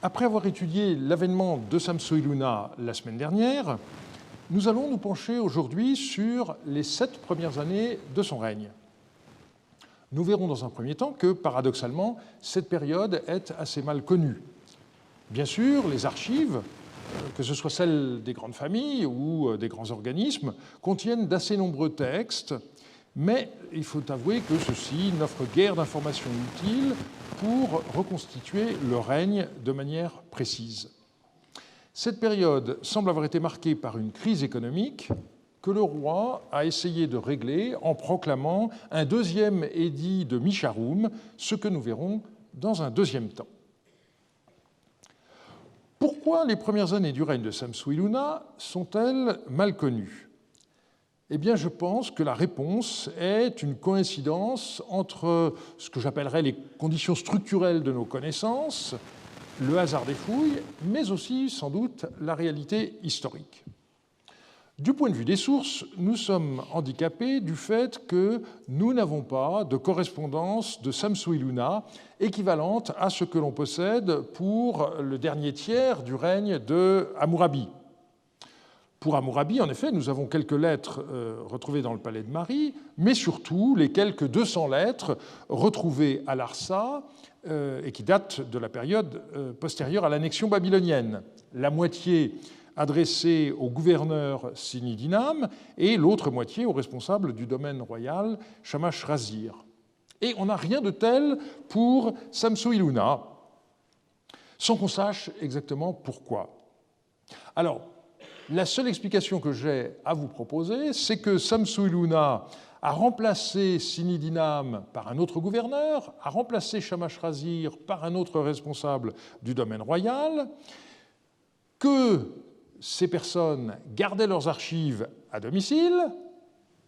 Après avoir étudié l'avènement de Samsu-Iluna la semaine dernière, nous allons nous pencher aujourd'hui sur les 7 premières années de son règne. Nous verrons dans un premier temps que, paradoxalement, cette période est assez mal connue. Bien sûr, les archives, que ce soit celles des grandes familles ou des grands organismes, contiennent d'assez nombreux textes, mais il faut avouer que ceux-ci n'offrent guère d'informations utiles pour reconstituer le règne de manière précise. Cette période semble avoir été marquée par une crise économique que le roi a essayé de régler en proclamant un deuxième édit de Misharum, ce que nous verrons dans un deuxième temps. Pourquoi les premières années du règne de Samsu-Iluna sont-elles mal connues ? Eh bien, je pense que la réponse est une coïncidence entre ce que j'appellerais les conditions structurelles de nos connaissances, le hasard des fouilles, mais aussi, sans doute, la réalité historique. Du point de vue des sources, nous sommes handicapés du fait que nous n'avons pas de correspondance de Samsu-Iluna équivalente à ce que l'on possède pour le dernier tiers du règne de Hammurabi. Pour Hammurabi, en effet, nous avons quelques lettres retrouvées dans le palais de Mari, mais surtout les quelques 200 lettres retrouvées à Larsa et qui datent de la période postérieure à l'annexion babylonienne. La moitié adressée au gouverneur Sinidinam et l'autre moitié au responsable du domaine royal, Shamash-Razir. Et on n'a rien de tel pour Samsu-Iluna, sans qu'on sache exactement pourquoi. Alors, la seule explication que j'ai à vous proposer, c'est que Samsu-Iluna a remplacé Sinidinam par un autre gouverneur, a remplacé Shamash-Razir par un autre responsable du domaine royal, que ces personnes gardaient leurs archives à domicile,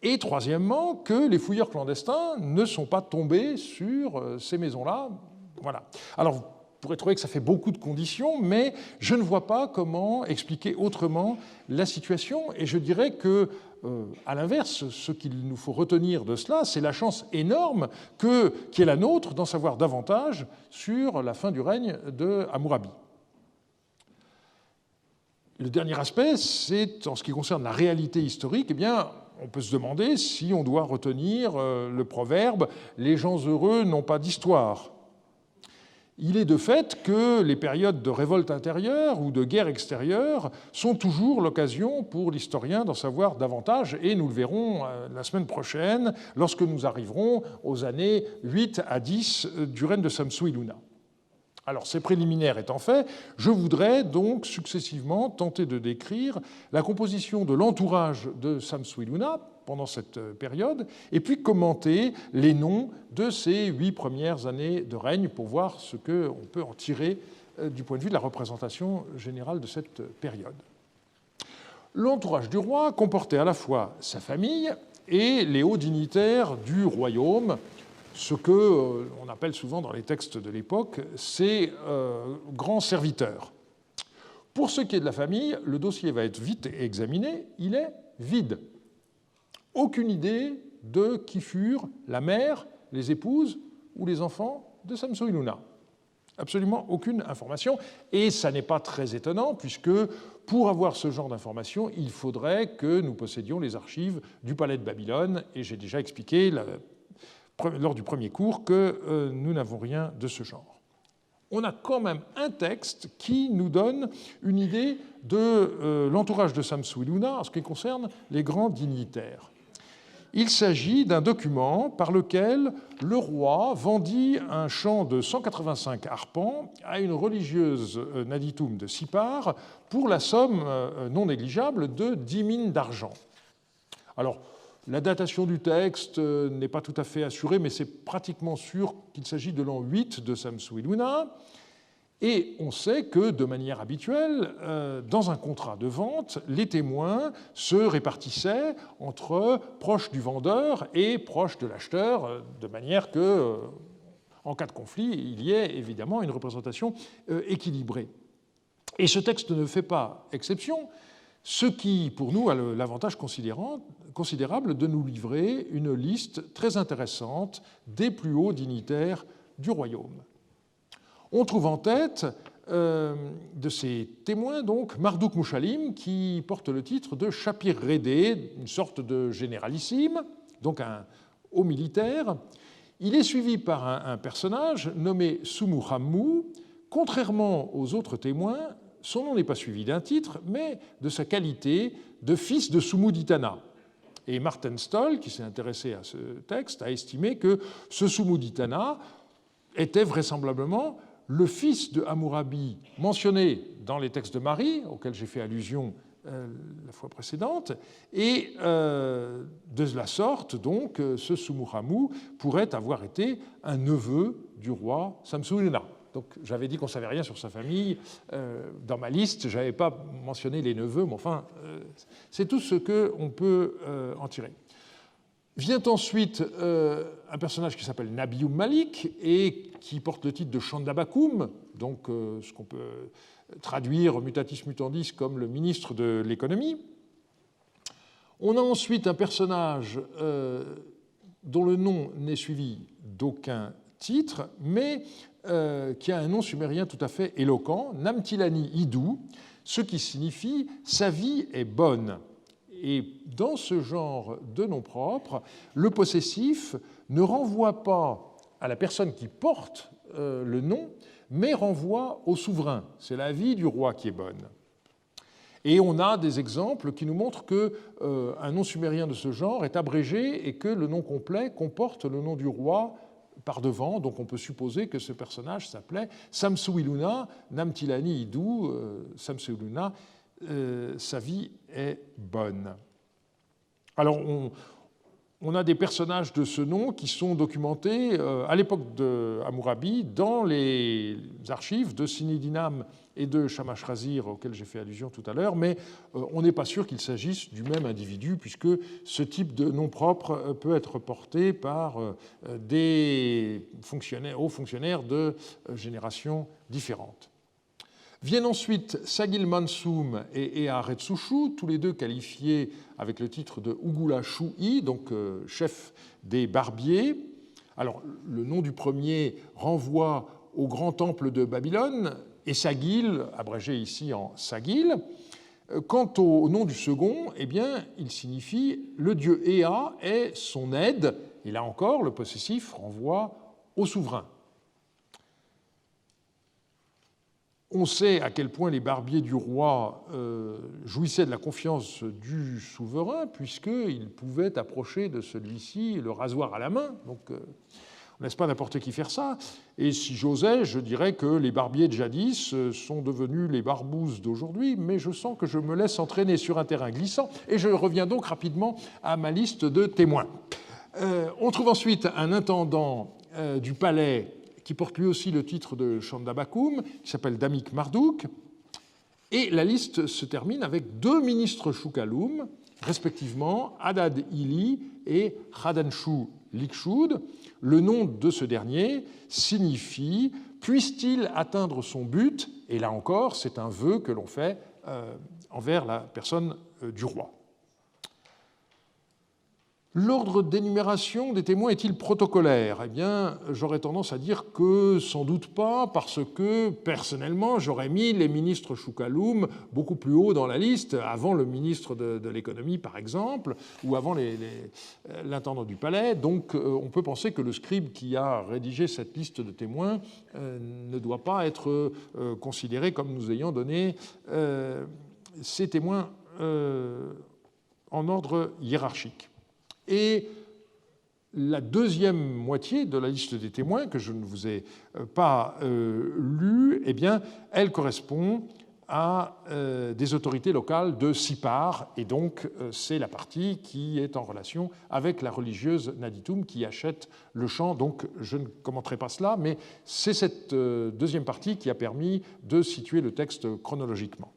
et troisièmement, que les fouilleurs clandestins ne sont pas tombés sur ces maisons-là. Voilà. Alors, vous pourrez trouver que ça fait beaucoup de conditions, mais je ne vois pas comment expliquer autrement la situation. Et je dirais que, à l'inverse, ce qu'il nous faut retenir de cela, c'est la chance énorme qui est la nôtre d'en savoir davantage sur la fin du règne de Hammurabi. Le dernier aspect, c'est en ce qui concerne la réalité historique, eh bien, on peut se demander si on doit retenir le proverbe « les gens heureux n'ont pas d'histoire ». Il est de fait que les périodes de révolte intérieure ou de guerre extérieure sont toujours l'occasion pour l'historien d'en savoir davantage, et nous le verrons la semaine prochaine lorsque nous arriverons aux années 8 à 10 du règne de Samsu-Iluna. Alors, ces préliminaires étant faits, je voudrais donc successivement tenter de décrire la composition de l'entourage de Samsu-Iluna pendant cette période, et puis commenter les noms de ces 8 premières années de règne pour voir ce qu'on peut en tirer du point de vue de la représentation générale de cette période. L'entourage du roi comportait à la fois sa famille et les hauts dignitaires du royaume, ce qu'on appelle souvent dans les textes de l'époque ses grands serviteurs. Pour ce qui est de la famille, le dossier va être vite examiné, il est vide. Aucune idée de qui furent la mère, les épouses ou les enfants de Samsu-Iluna. Absolument aucune information, et ça n'est pas très étonnant, puisque pour avoir ce genre d'informations, il faudrait que nous possédions les archives du palais de Babylone, et j'ai déjà expliqué lors du premier cours que nous n'avons rien de ce genre. On a quand même un texte qui nous donne une idée de l'entourage de Samsu-Iluna en ce qui concerne les grands dignitaires. Il s'agit d'un document par lequel le roi vendit un champ de 185 arpents à une religieuse Naditum de Sippar pour la somme non négligeable de 10 mines d'argent. Alors, la datation du texte n'est pas tout à fait assurée, mais c'est pratiquement sûr qu'il s'agit de l'an 8 de Samsu-Iluna. Et on sait que, de manière habituelle, dans un contrat de vente, les témoins se répartissaient entre proches du vendeur et proches de l'acheteur, de manière que, en cas de conflit, il y ait évidemment une représentation équilibrée. Et ce texte ne fait pas exception, ce qui, pour nous, a l'avantage considérable de nous livrer une liste très intéressante des plus hauts dignitaires du royaume. On trouve en tête de ces témoins, donc, Marduk Muchalim, qui porte le titre de Shapir Redé, une sorte de généralissime, donc un haut militaire. Il est suivi par un personnage nommé Sumuhammu. Contrairement aux autres témoins, son nom n'est pas suivi d'un titre, mais de sa qualité de fils de Sumuditana. Et Martin Stoll, qui s'est intéressé à ce texte, a estimé que ce Sumuditana était vraisemblablement le fils de Hammurabi mentionné dans les textes de Marie, auxquels j'ai fait allusion la fois précédente, et de la sorte, donc, ce Sumuhammu pourrait avoir été un neveu du roi Samsu-Iluna. Donc, j'avais dit qu'on ne savait rien sur sa famille. Dans ma liste, je n'avais pas mentionné les neveux, mais enfin, c'est tout ce qu'on peut en tirer. Vient ensuite un personnage qui s'appelle Nabiou Malik et qui porte le titre de Chandabakoum, donc ce qu'on peut traduire mutatis mutandis comme le ministre de l'économie. On a ensuite un personnage dont le nom n'est suivi d'aucun titre, mais qui a un nom sumérien tout à fait éloquent, Namtilani Idou, ce qui signifie « sa vie est bonne ». Et dans ce genre de nom propre, le possessif ne renvoie pas à la personne qui porte le nom, mais renvoie au souverain. C'est la vie du roi qui est bonne. Et on a des exemples qui nous montrent qu'un nom sumérien de ce genre est abrégé et que le nom complet comporte le nom du roi par devant. Donc on peut supposer que ce personnage s'appelait Samsu-Iluna, Namtilani Idou, Samsu-Iluna, sa vie est bonne. Alors, on a des personnages de ce nom qui sont documentés à l'époque de Hammurabi dans les archives de Sinidinam et de Shamash-Razir auxquels j'ai fait allusion tout à l'heure, mais on n'est pas sûr qu'il s'agisse du même individu puisque ce type de nom propre peut être porté par des hauts fonctionnaires de générations différentes. Viennent ensuite Sagil Mansoum et Ea Retsushu, tous les deux qualifiés avec le titre de Ugula Shui, donc chef des barbiers. Alors, le nom du premier renvoie au grand temple de Babylone, et Sagil, abrégé ici en Sagil. Quant au nom du second, eh bien, il signifie le dieu Ea est son aide, et là encore, le possessif renvoie au souverain. On sait à quel point les barbiers du roi jouissaient de la confiance du souverain, puisqu'ils pouvaient approcher de celui-ci le rasoir à la main. Donc, on ne laisse pas n'importe qui faire ça. Et si j'osais, je dirais que les barbiers de jadis sont devenus les barbouzes d'aujourd'hui, mais je sens que je me laisse entraîner sur un terrain glissant, et je reviens donc rapidement à ma liste de témoins. On trouve ensuite un intendant du palais qui porte lui aussi le titre de Chandabakoum, qui s'appelle Damik Marduk. Et la liste se termine avec deux ministres Shukaloum, respectivement Hadad Ili et Khadanshu Likshud. Le nom de ce dernier signifie « puisse-t-il atteindre son but ?» Et là encore, c'est un vœu que l'on fait envers la personne du roi. L'ordre d'énumération des témoins est-il protocolaire ? Eh bien, j'aurais tendance à dire que sans doute pas, parce que, personnellement, j'aurais mis les ministres Shukaloum beaucoup plus haut dans la liste, avant le ministre de l'économie, par exemple, ou avant l'intendant du palais. Donc, on peut penser que le scribe qui a rédigé cette liste de témoins ne doit pas être considéré comme nous ayant donné ces témoins en ordre hiérarchique. Et la deuxième moitié de la liste des témoins, que je ne vous ai pas lue, eh bien, elle correspond à des autorités locales de Sipar, et donc c'est la partie qui est en relation avec la religieuse Naditum qui achète le champ. Donc je ne commenterai pas cela, mais c'est cette deuxième partie qui a permis de situer le texte chronologiquement.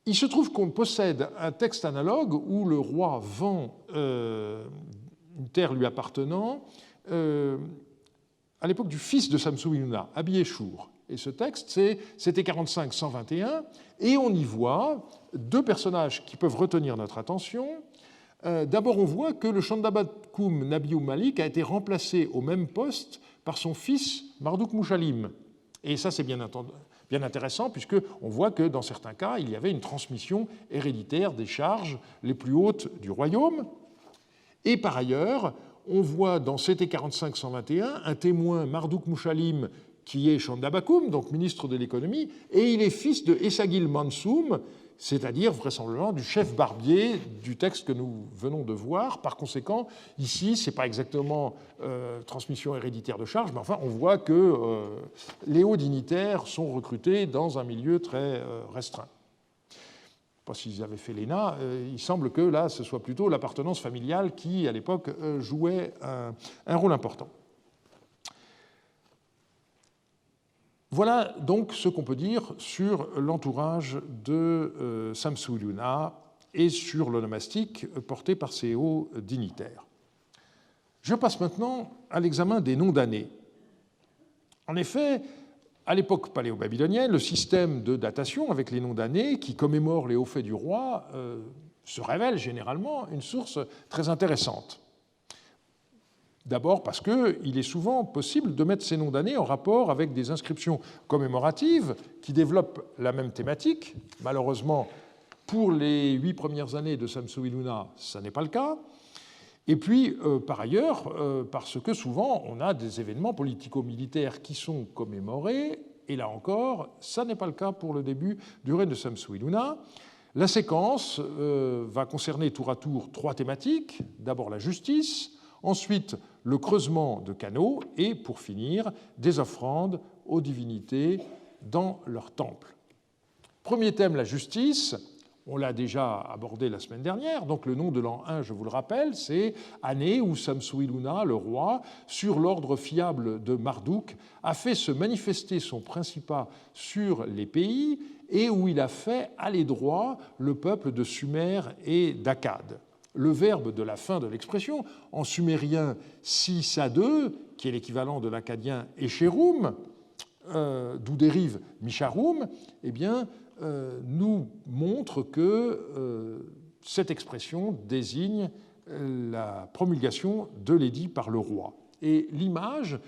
Il se trouve qu'on possède un texte analogue où le roi vend une terre lui appartenant à l'époque du fils de Samsu-Iluna, Abieshur. Et ce texte, c'était 45-121, et on y voit deux personnages qui peuvent retenir notre attention. D'abord, on voit que le Chandabakoum Nabiou Malik a été remplacé au même poste par son fils Marduk Muchalim. Et ça, c'est bien intéressant, puisqu'on voit que dans certains cas, il y avait une transmission héréditaire des charges les plus hautes du royaume. Et par ailleurs, on voit dans CT 45-121 un témoin, Marduk Mouchalim, qui est Chandabakoum, donc ministre de l'économie, et il est fils de Essagil Mansoum, c'est-à-dire vraisemblablement du chef barbier du texte que nous venons de voir. Par conséquent, ici, ce n'est pas exactement transmission héréditaire de charge, mais enfin, on voit que les hauts dignitaires sont recrutés dans un milieu très restreint. Je ne sais pas s'ils avaient fait l'ENA, il semble que là, ce soit plutôt l'appartenance familiale qui, à l'époque, jouait un rôle important. Voilà donc ce qu'on peut dire sur l'entourage de Samsu-Iluna et sur l'onomastique porté par ces hauts dignitaires. Je passe maintenant à l'examen des noms d'années. En effet, à l'époque paléo-babylonienne, le système de datation avec les noms d'années qui commémorent les hauts faits du roi se révèle généralement une source très intéressante. D'abord parce qu'il est souvent possible de mettre ces noms d'années en rapport avec des inscriptions commémoratives qui développent la même thématique. Malheureusement, pour les 8 premières années de Samsu-Iluna, ça n'est pas le cas. Et puis, par ailleurs, parce que souvent, on a des événements politico-militaires qui sont commémorés, et là encore, ça n'est pas le cas pour le début du règne de Samsu-Iluna. La séquence va concerner tour à tour 3 thématiques. D'abord la justice, ensuite le creusement de canaux et, pour finir, des offrandes aux divinités dans leur temple. Premier thème, la justice. On l'a déjà abordé la semaine dernière. Donc le nom de l'an 1, je vous le rappelle, c'est année où Samsu-Iluna, le roi, sur l'ordre fiable de Marduk, a fait se manifester son principat sur les pays et où il a fait aller droit le peuple de Sumer et d'Akkad. Le verbe de la fin de l'expression, en sumérien si-sa-deux, qui est l'équivalent de l'akkadien esherum, d'où dérive misharum, eh bien, nous montre que cette expression désigne la promulgation de l'édit par le roi. Et l'image,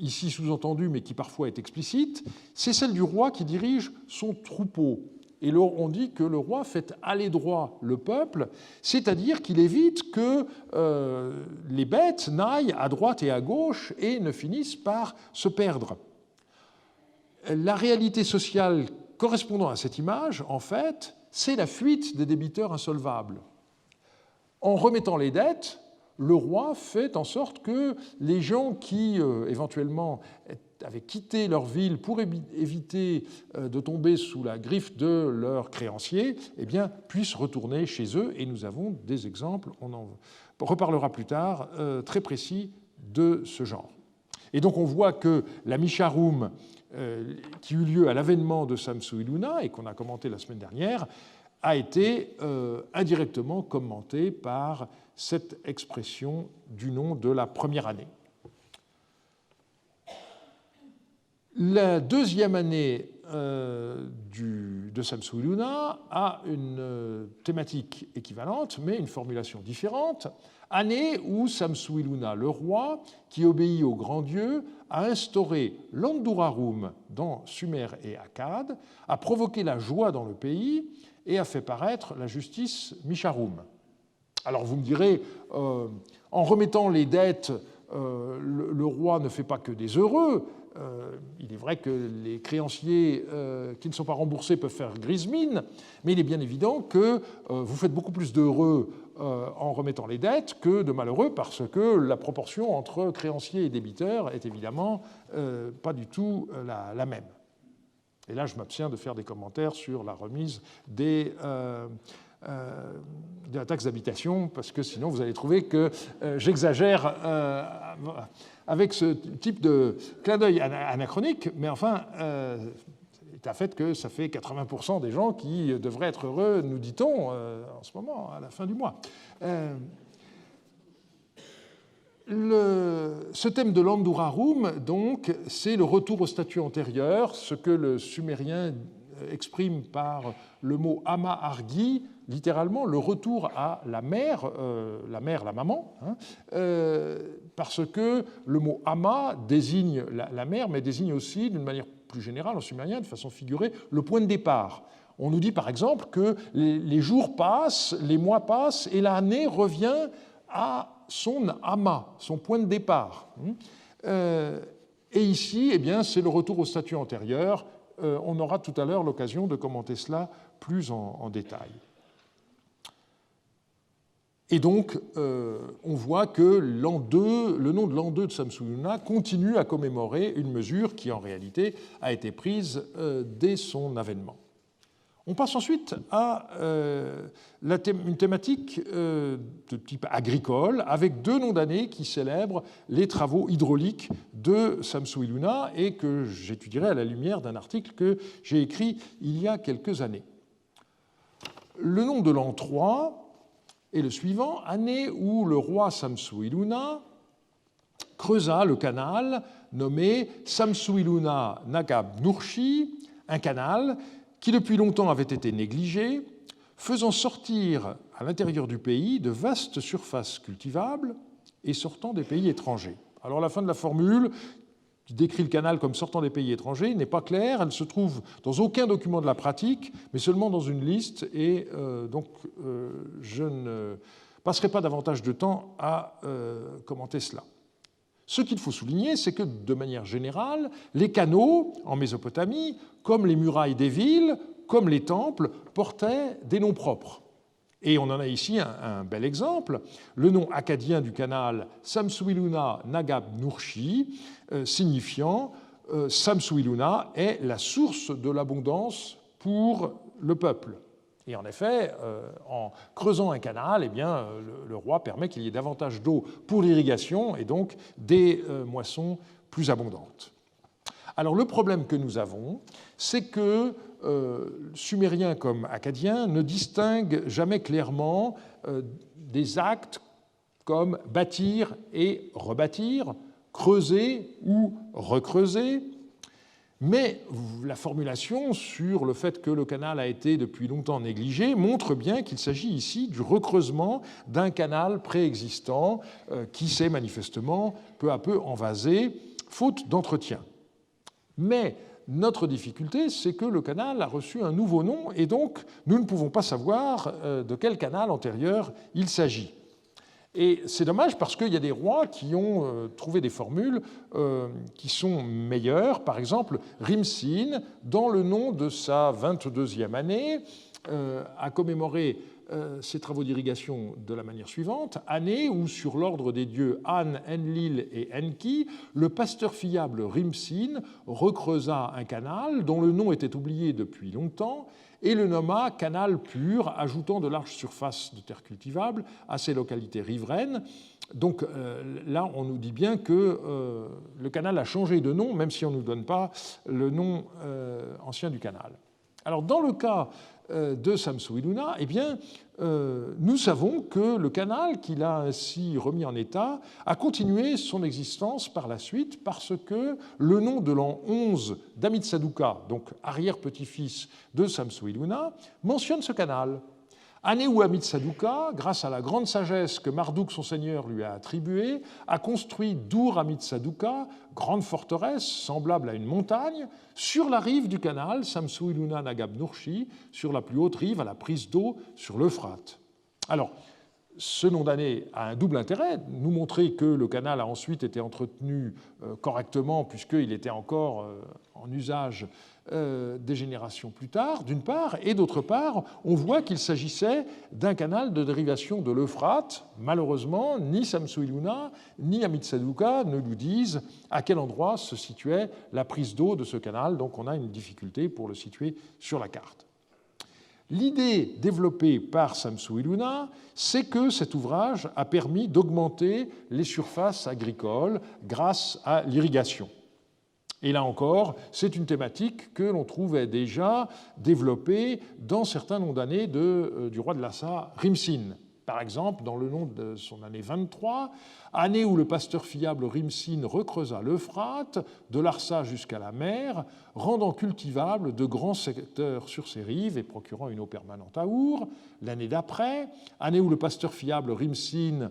ici sous-entendue, mais qui parfois est explicite, c'est celle du roi qui dirige son troupeau. Et là, on dit que le roi fait aller droit le peuple, c'est-à-dire qu'il évite que les bêtes n'aillent à droite et à gauche et ne finissent par se perdre. La réalité sociale correspondant à cette image, en fait, c'est la fuite des débiteurs insolvables. En remettant les dettes, le roi fait en sorte que les gens qui, éventuellement, avaient quitté leur ville pour éviter de tomber sous la griffe de leurs créanciers, eh bien, puissent retourner chez eux. Et nous avons des exemples, on en reparlera plus tard, très précis de ce genre. Et donc on voit que la Misharum, qui eut lieu à l'avènement de Samsu-Iluna et qu'on a commenté la semaine dernière, a été indirectement commentée par cette expression du nom de la première année. La deuxième année de Samsu-Iluna a une thématique équivalente, mais une formulation différente. Année où Samsu-Iluna, le roi, qui obéit au grand Dieu, a instauré l'Andurarum dans Sumer et Akkad, a provoqué la joie dans le pays et a fait paraître la justice Misharum. Alors vous me direz, en remettant les dettes, le roi ne fait pas que des heureux. Il est vrai que les créanciers qui ne sont pas remboursés peuvent faire grise mine, mais il est bien évident que vous faites beaucoup plus d'heureux en remettant les dettes que de malheureux, parce que la proportion entre créanciers et débiteurs est évidemment pas du tout la même. Et là, je m'abstiens de faire des commentaires sur la remise de la taxe d'habitation, parce que sinon vous allez trouver que j'exagère avec ce type de clin d'œil anachronique, mais enfin, c'est un fait que ça fait 80% des gens qui devraient être heureux, nous dit-on, en ce moment, à la fin du mois. Ce thème de l'Andurarum, donc, c'est le retour au statut antérieur, ce que le sumérien exprime par le mot ama argi, littéralement le retour à la mère, la maman, hein, parce que le mot ama désigne la mère, mais désigne aussi, d'une manière plus générale, en sumérien, de façon figurée, le point de départ. On nous dit par exemple que les jours passent, les mois passent, et l'année revient à son ama, son point de départ. Et ici, eh bien, c'est le retour au statut antérieur. On aura tout à l'heure l'occasion de commenter cela plus en détail. Et donc, on voit que l'an 2, le nom de l'an 2 de Samsu-Iluna continue à commémorer une mesure qui, en réalité, a été prise dès son avènement. On passe ensuite à une thématique de type agricole, avec 2 noms d'années qui célèbrent les travaux hydrauliques de Samsu-Iluna et que j'étudierai à la lumière d'un article que j'ai écrit il y a quelques années. Le nom de l'an 3 est le suivant, année où le roi Samsu-Iluna creusa le canal nommé Samsu-Iluna Nagab Nurshi, un canal qui depuis longtemps avait été négligé, faisant sortir à l'intérieur du pays de vastes surfaces cultivables et sortant des pays étrangers. Alors la fin de la formule, qui décrit le canal comme sortant des pays étrangers, n'est pas claire, elle ne se trouve dans aucun document de la pratique, mais seulement dans une liste, et donc je ne passerai pas davantage de temps à commenter cela. Ce qu'il faut souligner, c'est que, de manière générale, les canaux en Mésopotamie, comme les murailles des villes, comme les temples, portaient des noms propres. Et on en a ici un bel exemple. Le nom akkadien du canal Samsu-Iluna Nagab Nurshi, signifiant Samsu-Iluna est la source de l'abondance pour le peuple. Et en effet, en creusant un canal, eh bien, le roi permet qu'il y ait davantage d'eau pour l'irrigation et donc des moissons plus abondantes. Alors le problème que nous avons, c'est que Sumériens comme Akkadiens ne distinguent jamais clairement des actes comme bâtir et rebâtir, creuser ou recreuser. Mais la formulation sur le fait que le canal a été depuis longtemps négligé montre bien qu'il s'agit ici du recreusement d'un canal préexistant qui s'est manifestement peu à peu envasé, faute d'entretien. Mais notre difficulté, c'est que le canal a reçu un nouveau nom et donc nous ne pouvons pas savoir de quel canal antérieur il s'agit. Et c'est dommage parce qu'il y a des rois qui ont trouvé des formules qui sont meilleures. Par exemple, Rimsin, dans le nom de sa 22e année, a commémoré ses travaux d'irrigation de la manière suivante. Année où, sur l'ordre des dieux An, Enlil et Enki, le pasteur fiable Rimsin recreusa un canal dont le nom était oublié depuis longtemps et le nomma canal pur, ajoutant de larges surfaces de terre cultivable à ces localités riveraines. Donc là, on nous dit bien que le canal a changé de nom, même si on ne nous donne pas le nom ancien du canal. Alors, dans le cas de Samsu-Iluna, eh bien, nous savons que le canal qu'il a ainsi remis en état a continué son existence par la suite parce que le nom de l'an 11 d'Amitsaduqa, donc arrière-petit-fils de Samsu-Iluna, mentionne ce canal. Année où Amitsaduqa, grâce à la grande sagesse que Marduk, son seigneur, lui a attribuée, a construit Dur-Amitsaduqa, grande forteresse semblable à une montagne, sur la rive du canal Samsu-Iluna Nagab Nurshi, sur la plus haute rive à la prise d'eau sur l'Euphrate. Alors, ce nom d'année a un double intérêt, nous montrer que le canal a ensuite été entretenu correctement puisqu'il était encore en usage des générations plus tard, d'une part, et d'autre part, on voit qu'il s'agissait d'un canal de dérivation de l'Euphrate. Malheureusement, ni Samsu-Iluna ni Amitsaduqa ne nous disent à quel endroit se situait la prise d'eau de ce canal, donc on a une difficulté pour le situer sur la carte. L'idée développée par Samsu-Iluna, c'est que cet ouvrage a permis d'augmenter les surfaces agricoles grâce à l'irrigation. Et là encore, c'est une thématique que l'on trouvait déjà développée dans certains noms d'années du roi de Lhasa, Rimsin. Par exemple, dans le nom de son année 23, année où le pasteur fiable Rimsin recreusa l'Euphrate, de Larsa jusqu'à la mer, rendant cultivables de grands secteurs sur ses rives et procurant une eau permanente à Our. L'année d'après, année où le pasteur fiable Rimsin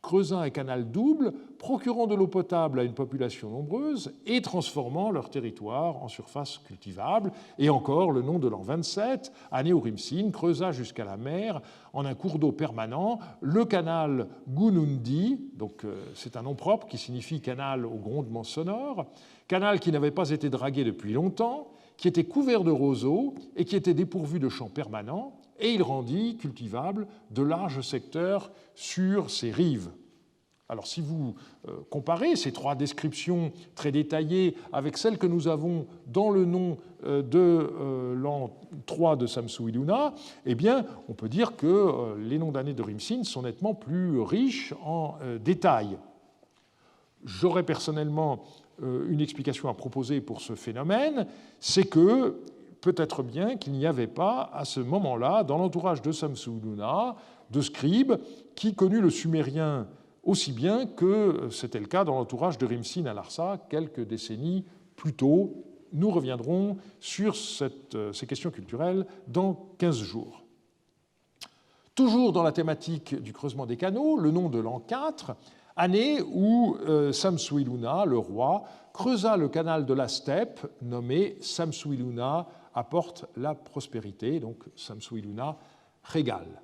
creusa un canal double, procurant de l'eau potable à une population nombreuse et transformant leur territoire en surface cultivable. Et encore, le nom de l'an 27, année où Rimsin creusa jusqu'à la mer en un cours d'eau permanent le canal Gunundi, donc c'est un nom propre qui signifie canal au grondement sonore, canal qui n'avait pas été dragué depuis longtemps, qui était couvert de roseaux et qui était dépourvu de champs permanents, et il rendit cultivables de larges secteurs sur ses rives. Alors si vous comparez ces trois descriptions très détaillées avec celles que nous avons dans le nom de l'an 3 de Samsu-Iluna, eh bien, on peut dire que les noms d'années de Rimsin sont nettement plus riches en détails. J'aurais personnellement une explication à proposer pour ce phénomène, c'est que peut-être bien qu'il n'y avait pas à ce moment-là, dans l'entourage de Samsu-Iluna, de scribes qui connut le sumérien aussi bien que c'était le cas dans l'entourage de Rimsin à Larsa quelques décennies plus tôt. Nous reviendrons sur ces questions culturelles dans 15 jours. Toujours dans la thématique du creusement des canaux, le nom de l'an 4, année où Samsu-Iluna, le roi, creusa le canal de la steppe, nommé Samsu-Iluna apporte la prospérité, donc Samsu-Iluna régale.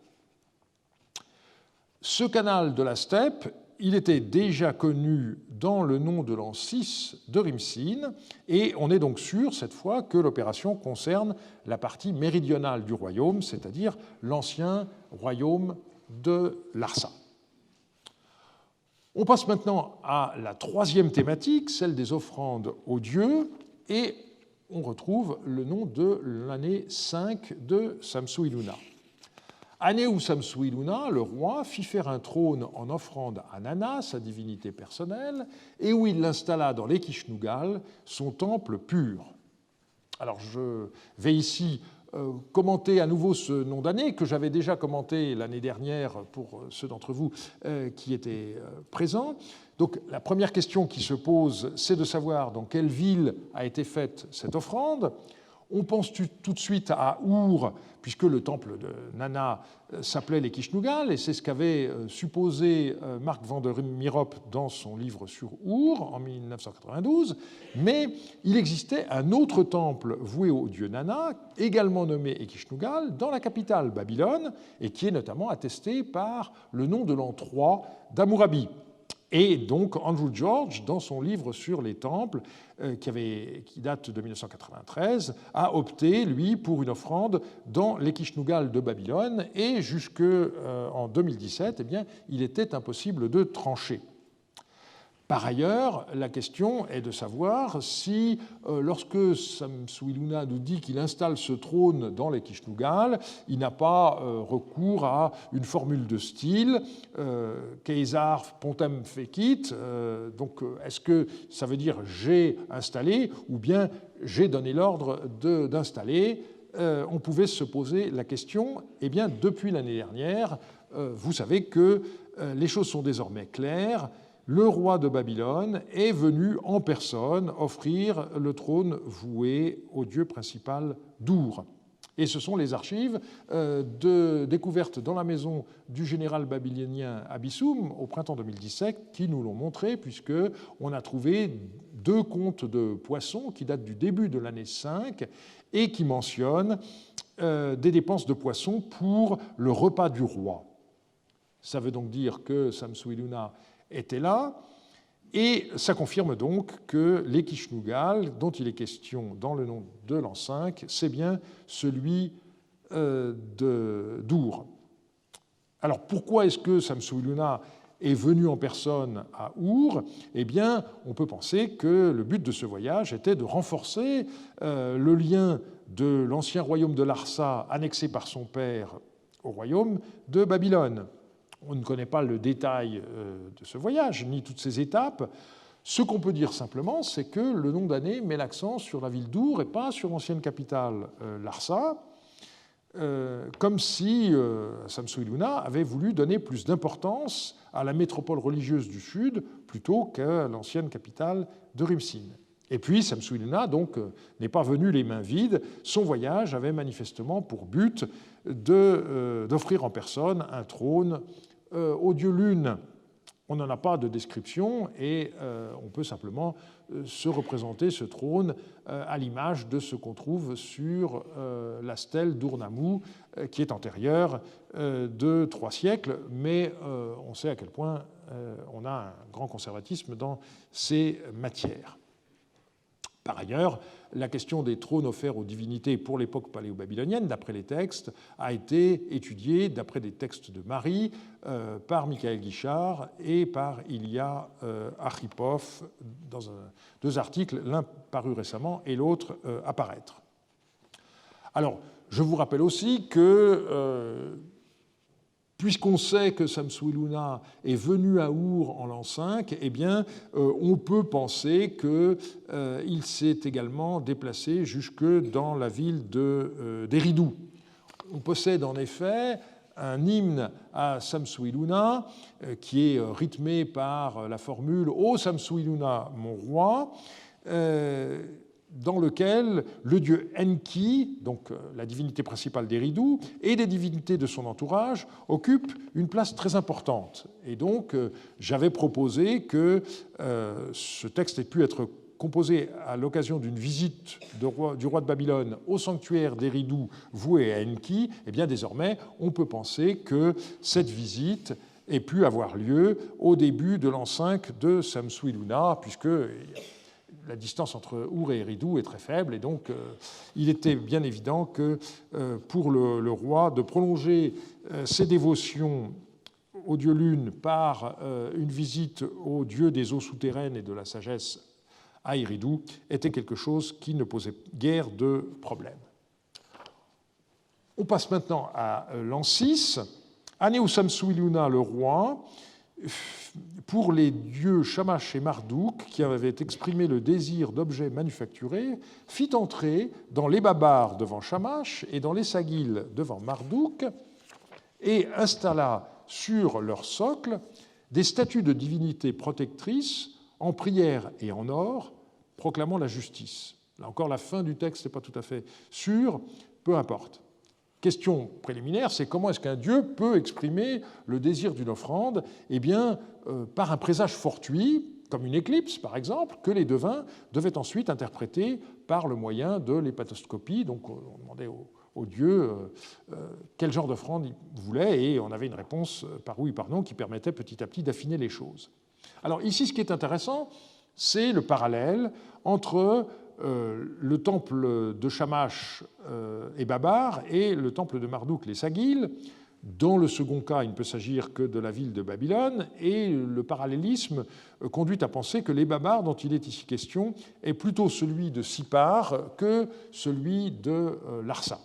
Ce canal de la steppe, il était déjà connu dans le nom de l'an 6 de Rimsin, et on est donc sûr cette fois que l'opération concerne la partie méridionale du royaume, c'est-à-dire l'ancien royaume de Larsa. On passe maintenant à la troisième thématique, celle des offrandes aux dieux, et on retrouve le nom de l'année 5 de Samsu-Iluna. Année où Samsu-Iluna, le roi, fit faire un trône en offrande à Nana, sa divinité personnelle, et où il l'installa dans l'Ekishnugal, son temple pur. Alors je vais ici commenter à nouveau ce nom d'année que j'avais déjà commenté l'année dernière pour ceux d'entre vous qui étaient présents. Donc la première question qui se pose, c'est de savoir dans quelle ville a été faite cette offrande. On pense tout de suite à Our, puisque le temple de Nana s'appelait l'Ekishnugal, et c'est ce qu'avait supposé Marc van der Meerop dans son livre sur Our en 1992. Mais il existait un autre temple voué au dieu Nana, également nommé Ekishnugal, dans la capitale Babylone, et qui est notamment attesté par le nom de l'an 3 d'Hammurabi. Et donc Andrew George, dans son livre sur les temples, qui date de 1993, a opté, lui, pour une offrande dans l'Ekishnugal de Babylone, et jusqu'en 2017, eh bien, il était impossible de trancher. Par ailleurs, la question est de savoir si, lorsque Samsu-Iluna nous dit qu'il installe ce trône dans l'Ekishnugal, il n'a pas recours à une formule de style Caesar pontem fecit, donc est-ce que ça veut dire j'ai installé ou bien j'ai donné l'ordre d'installer? On pouvait se poser la question. Eh bien, depuis l'année dernière, vous savez que les choses sont désormais claires. Le roi de Babylone est venu en personne offrir le trône voué au dieu principal d'Ur. Et ce sont les archives découvertes dans la maison du général babylonien Abissum au printemps 2017 qui nous l'ont montré, puisqu'on a trouvé 2 comptes de poissons qui datent du début de l'année 5 et qui mentionnent des dépenses de poissons pour le repas du roi. Ça veut donc dire que Samsu-Iluna était là, et ça confirme donc que l'Ekishnugal, dont il est question dans le nom de l'an 5, c'est bien celui d'Ur. Alors pourquoi est-ce que Samsu-Iluna est venu en personne à Our? Eh bien, on peut penser que le but de ce voyage était de renforcer le lien de l'ancien royaume de Larsa, annexé par son père au royaume de Babylone. On ne connaît pas le détail de ce voyage, ni toutes ses étapes. Ce qu'on peut dire simplement, c'est que le nom d'année met l'accent sur la ville d'Ur et pas sur l'ancienne capitale Larsa. comme si Samsu-Iluna avait voulu donner plus d'importance à la métropole religieuse du Sud plutôt qu'à l'ancienne capitale de Rimsin. Et puis, Samsu-Iluna donc n'est pas venu les mains vides. Son voyage avait manifestement pour but d'offrir en personne un trône au dieu Lune. On n'en a pas de description et on peut simplement se représenter ce trône à l'image de ce qu'on trouve sur la stèle d'Urnammu, qui est antérieure de 3 siècles, mais on sait à quel point on a un grand conservatisme dans ces matières. Par ailleurs, la question des trônes offerts aux divinités pour l'époque paléo-babylonienne, d'après les textes, a été étudiée, d'après des textes de Marie, par Michael Guichard et par Ilya Arkhipov, dans 2 articles, l'un paru récemment et l'autre à paraître. Alors, je vous rappelle aussi que, puisqu'on sait que Samsu-Iluna est venu à Our en l'an 5, eh bien, on peut penser qu'il s'est également déplacé jusque dans la ville d'Eridu. On possède en effet un hymne à Samsu-Iluna qui est rythmé par la formule « Ô Samsu-Iluna, mon roi », dans lequel le dieu Enki, donc la divinité principale d'Eridu, et des divinités de son entourage occupent une place très importante. Et donc, j'avais proposé que ce texte ait pu être composé à l'occasion d'une visite du roi de Babylone au sanctuaire d'Eridu voué à Enki. Et bien désormais, on peut penser que cette visite ait pu avoir lieu au début de l'an 5 de Samsu-Iluna, puisque la distance entre Our et Eridu est très faible, et donc il était bien évident que pour le roi, de prolonger ses dévotions au dieu Lune par une visite au dieu des eaux souterraines et de la sagesse à Eridu était quelque chose qui ne posait guère de problème. On passe maintenant à l'an 6, année où Samsu-Iluna, le roi, pour les dieux Shamash et Marduk, qui avaient exprimé le désir d'objets manufacturés, fit entrer dans les Babars devant Shamash et dans les Sagiles devant Marduk, et installa sur leur socle des statues de divinités protectrices en prière et en or, proclamant la justice. Là encore, la fin du texte n'est pas tout à fait sûre, peu importe. Question préliminaire, c'est comment est-ce qu'un dieu peut exprimer le désir d'une offrande? Eh bien, par un présage fortuit, comme une éclipse par exemple, que les devins devaient ensuite interpréter par le moyen de l'hépatoscopie. Donc on demandait au dieu quel genre d'offrande il voulait, et on avait une réponse par oui ou par non qui permettait petit à petit d'affiner les choses. Alors ici, ce qui est intéressant, c'est le parallèle entre le temple de Shamash et Babar et le temple de Marduk, les Sagiles. Dans le second cas, il ne peut s'agir que de la ville de Babylone, et le parallélisme conduit à penser que les Babars dont il est ici question est plutôt celui de Sippar que celui de Larsa.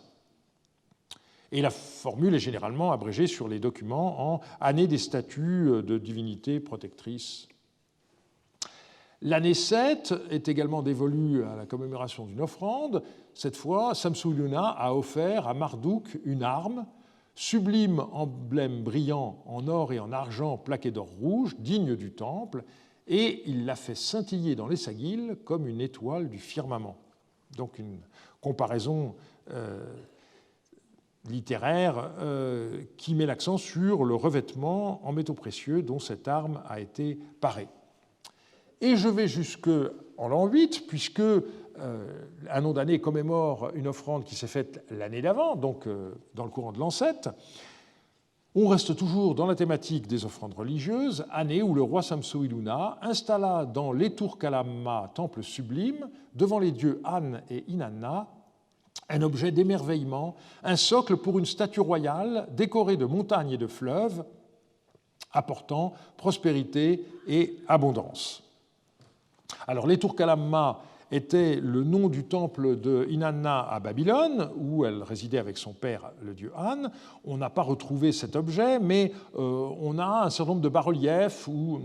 Et la formule est généralement abrégée sur les documents en année des statuts de divinités protectrices. L'année 7 est également dévolue à la commémoration d'une offrande. Cette fois, Samsu-Iluna a offert à Marduk une arme, sublime emblème brillant en or et en argent plaqué d'or rouge, digne du temple, et il l'a fait scintiller dans les Sagiles comme une étoile du firmament. Donc une comparaison littéraire qui met l'accent sur le revêtement en métaux précieux dont cette arme a été parée. Et je vais jusque en l'an 8, puisque un nom d'année commémore une offrande qui s'est faite l'année d'avant, donc dans le courant de l'an 7. On reste toujours dans la thématique des offrandes religieuses, année où le roi Samsu-Iluna installa dans l'Etur-Kalamma, temple sublime, devant les dieux An et Inanna, un objet d'émerveillement, un socle pour une statue royale décorée de montagnes et de fleuves, apportant prospérité et abondance. Alors, l'Etur-Kalamma était le nom du temple de Inanna à Babylone, où elle résidait avec son père, le dieu An. On n'a pas retrouvé cet objet, mais on a un certain nombre de bas-reliefs où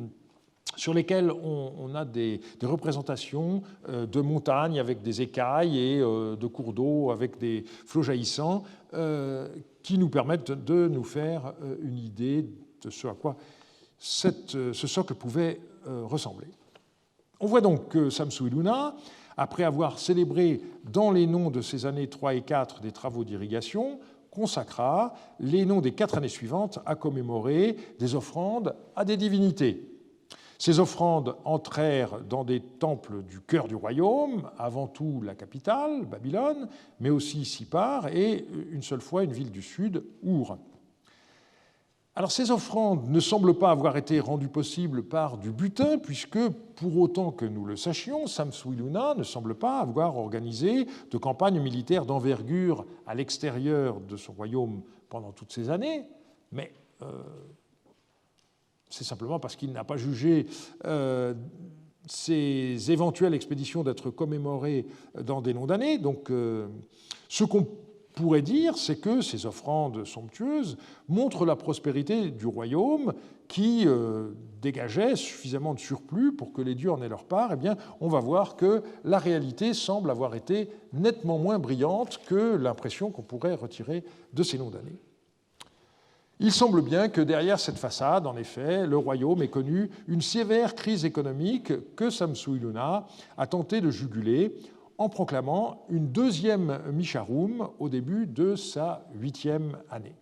sur lesquels on a des représentations de montagnes avec des écailles et de cours d'eau avec des flots jaillissants qui nous permettent de nous faire une idée de ce à quoi ce socle pouvait ressembler. On voit donc que Samsu-Iluna, après avoir célébré dans les noms de ces années 3 et 4 des travaux d'irrigation, consacra les noms des 4 années suivantes à commémorer des offrandes à des divinités. Ces offrandes entrèrent dans des temples du cœur du royaume, avant tout la capitale, Babylone, mais aussi Sippar et une seule fois une ville du sud, Our. Alors ces offrandes ne semblent pas avoir été rendues possibles par du butin, puisque, pour autant que nous le sachions, Samsu-Iluna ne semble pas avoir organisé de campagne militaire d'envergure à l'extérieur de son royaume pendant toutes ces années, mais c'est simplement parce qu'il n'a pas jugé ces éventuelles expéditions d'être commémorées dans des noms d'années. Donc, ce qu'on pourrait dire, c'est que ces offrandes somptueuses montrent la prospérité du royaume qui dégageait suffisamment de surplus pour que les dieux en aient leur part. Eh bien, on va voir que la réalité semble avoir été nettement moins brillante que l'impression qu'on pourrait retirer de ces noms d'années. Il semble bien que derrière cette façade, en effet, le royaume ait connu une sévère crise économique que Samsu-Iluna a tenté de juguler en proclamant une deuxième Misharum au début de sa 8e année.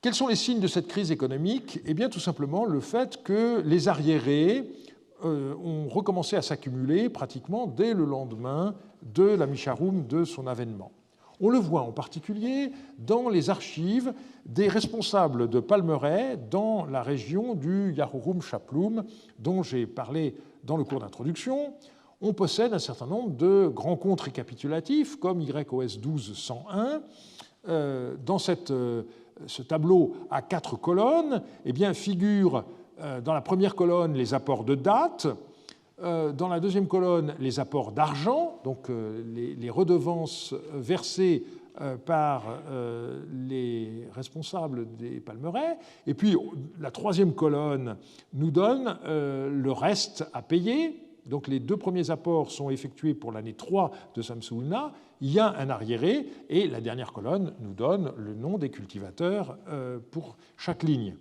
Quels sont les signes de cette crise économique? Eh bien, tout simplement le fait que les arriérés ont recommencé à s'accumuler pratiquement dès le lendemain de la Misharum de son avènement. On le voit en particulier dans les archives des responsables de palmeraies dans la région du Yahurum Shaplum, dont j'ai parlé dans le cours d'introduction. On possède un certain nombre de grands comptes récapitulatifs, comme YOS 1201. Dans ce tableau à 4 colonnes, eh bien, figurent dans la première colonne les apports de date, dans la deuxième colonne, les apports d'argent, donc les redevances versées par les responsables des palmeraies. Et puis, la troisième colonne nous donne le reste à payer. Donc, les 2 premiers apports sont effectués pour l'année 3 de Samsu-Iluna. Il y a un arriéré. Et la dernière colonne nous donne le nom des cultivateurs pour chaque ligne.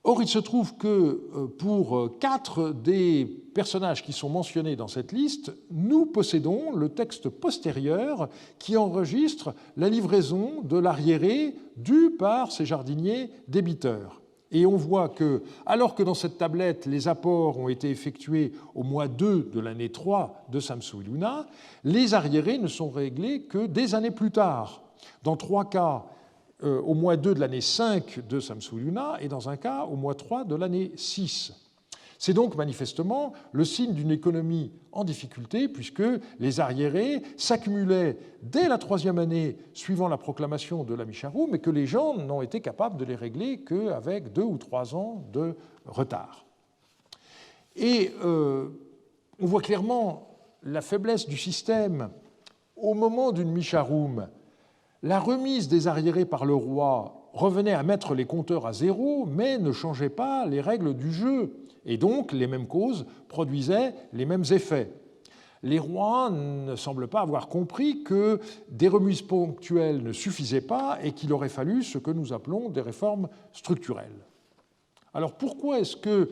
Or, il se trouve que pour 4 des personnages qui sont mentionnés dans cette liste, nous possédons le texte postérieur qui enregistre la livraison de l'arriéré dû par ces jardiniers débiteurs. Et on voit que, alors que dans cette tablette, les apports ont été effectués au mois 2 de l'année 3 de Samsu-Iluna, les arriérés ne sont réglés que des années plus tard. Dans 3 cas, au mois 2 de l'année 5 de Samsu-Iluna et dans un cas au mois 3 de l'année 6. C'est donc manifestement le signe d'une économie en difficulté puisque les arriérés s'accumulaient dès la 3e année suivant la proclamation de la Misharum mais que les gens n'ont été capables de les régler qu'avec 2 ou 3 ans de retard. Et on voit clairement la faiblesse du système au moment d'une Misharum. La remise des arriérés par le roi revenait à mettre les compteurs à zéro, mais ne changeait pas les règles du jeu. Et donc, les mêmes causes produisaient les mêmes effets. Les rois ne semblent pas avoir compris que des remises ponctuelles ne suffisaient pas et qu'il aurait fallu ce que nous appelons des réformes structurelles. Alors pourquoi est-ce que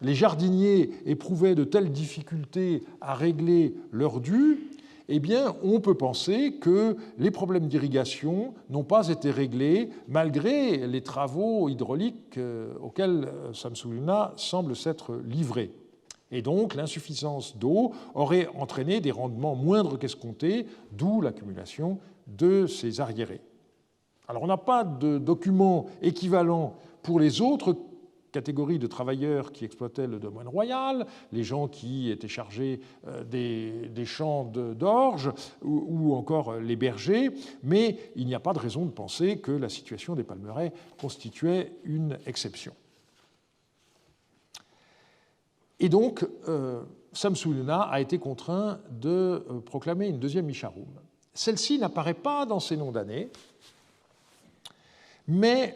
les jardiniers éprouvaient de telles difficultés à régler leurs dus ? Eh bien, on peut penser que les problèmes d'irrigation n'ont pas été réglés malgré les travaux hydrauliques auxquels Samsu-Iluna semble s'être livré. Et donc, l'insuffisance d'eau aurait entraîné des rendements moindres qu'escomptés, d'où l'accumulation de ces arriérés. Alors, on n'a pas de document équivalent pour les autres catégories de travailleurs qui exploitaient le domaine royal, les gens qui étaient chargés des champs d'orge ou encore les bergers, mais il n'y a pas de raison de penser que la situation des palmeraies constituait une exception. Et donc, Samsu-Iluna a été contraint de proclamer une deuxième Misharum. Celle-ci n'apparaît pas dans ses noms d'années, mais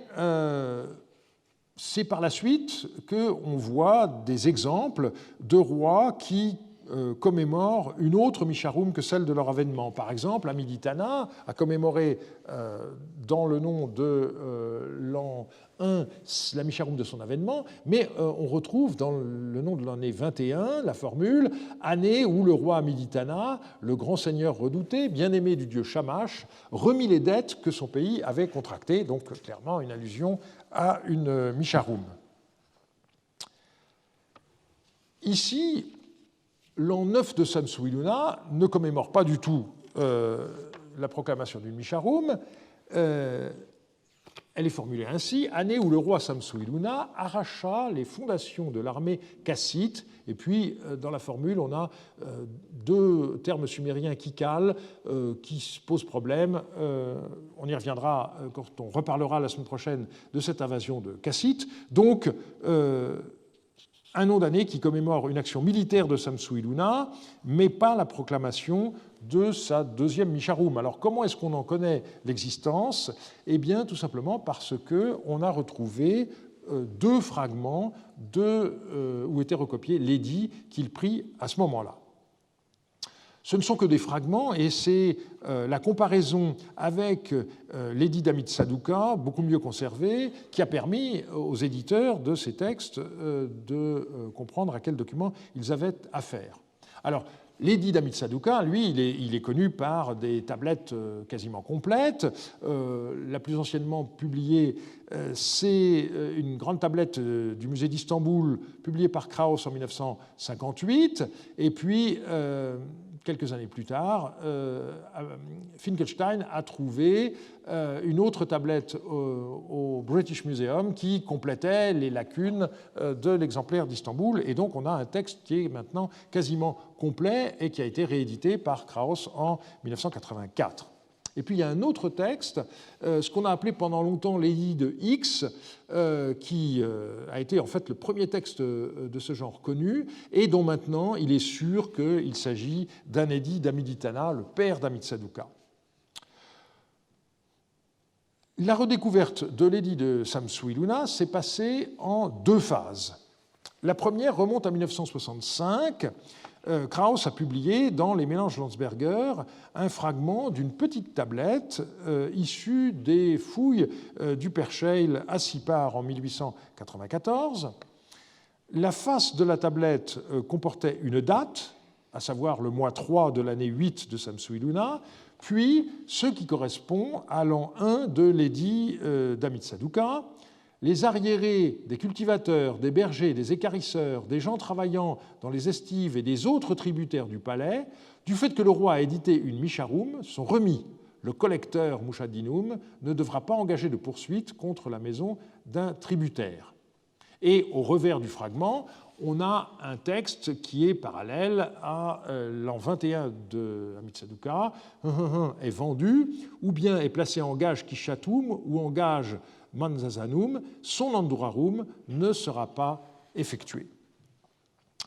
c'est par la suite qu'on voit des exemples de rois qui commémorent une autre Misharum que celle de leur avènement. Par exemple, Amiditana a commémoré dans le nom de l'an 1 la Misharum de son avènement, mais on retrouve dans le nom de l'année 21 la formule « année où le roi Amiditana, le grand seigneur redouté, bien-aimé du dieu Shamash, remit les dettes que son pays avait contractées », donc clairement une allusion à une Misharum. Ici, l'an 9 de Samsu-Iluna ne commémore pas du tout la proclamation d'une Misharum. Elle est formulée ainsi: année où le roi Samsu-Iluna arracha les fondations de l'armée cassite. Et puis, dans la formule, on a deux termes sumériens qui calent, qui posent problème. On y reviendra quand on reparlera la semaine prochaine de cette invasion de Cassite. Donc, un nom d'année qui commémore une action militaire de Samsu-Iluna, mais pas la proclamation de sa deuxième Misharum. Alors comment est-ce qu'on en connaît l'existence? Eh bien, tout simplement parce qu'on a retrouvé deux fragments où était recopié l'édit qu'il prit à ce moment-là. Ce ne sont que des fragments, et c'est la comparaison avec l'édit d'Amit-Saduqa, beaucoup mieux conservé, qui a permis aux éditeurs de ces textes de comprendre à quel document ils avaient affaire. Alors, l'édit d'Amit-Saduqa, lui, il est connu par des tablettes quasiment complètes. La plus anciennement publiée, c'est une grande tablette du musée d'Istanbul, publiée par Krauss en 1958, et puis quelques années plus tard, Finkelstein a trouvé une autre tablette au British Museum qui complétait les lacunes de l'exemplaire d'Istanbul. Et donc on a un texte qui est maintenant quasiment complet et qui a été réédité par Krauss en 1984. Et puis il y a un autre texte, ce qu'on a appelé pendant longtemps l'édit de X, qui a été en fait le premier texte de ce genre connu, et dont maintenant il est sûr qu'il s'agit d'un édit d'Amiditana, le père d'Amit-Saduqa. La redécouverte de l'édit de Samsu-Iluna s'est passée en deux phases. La première remonte à 1965. Krauss a publié dans les Mélanges Landsberger un fragment d'une petite tablette issue des fouilles du Percheil à Sipar en 1894. La face de la tablette comportait une date, à savoir le mois 3 de l'année 8 de Samsu-Iluna, puis ce qui correspond à l'an 1 de l'édit d'Amit-Saduqa. Les arriérés des cultivateurs, des bergers, des équarrisseurs, des gens travaillant dans les estives et des autres tributaires du palais, du fait que le roi a édité une Misharum, sont remis. Le collecteur Mushadinum ne devra pas engager de poursuite contre la maison d'un tributaire. Et au revers du fragment, on a un texte qui est parallèle à l'an 21 de Amit-Saduqa, est vendu, ou bien est placé en gage Kishatum, ou en gage Manzazanum, son Andurarum ne sera pas effectué.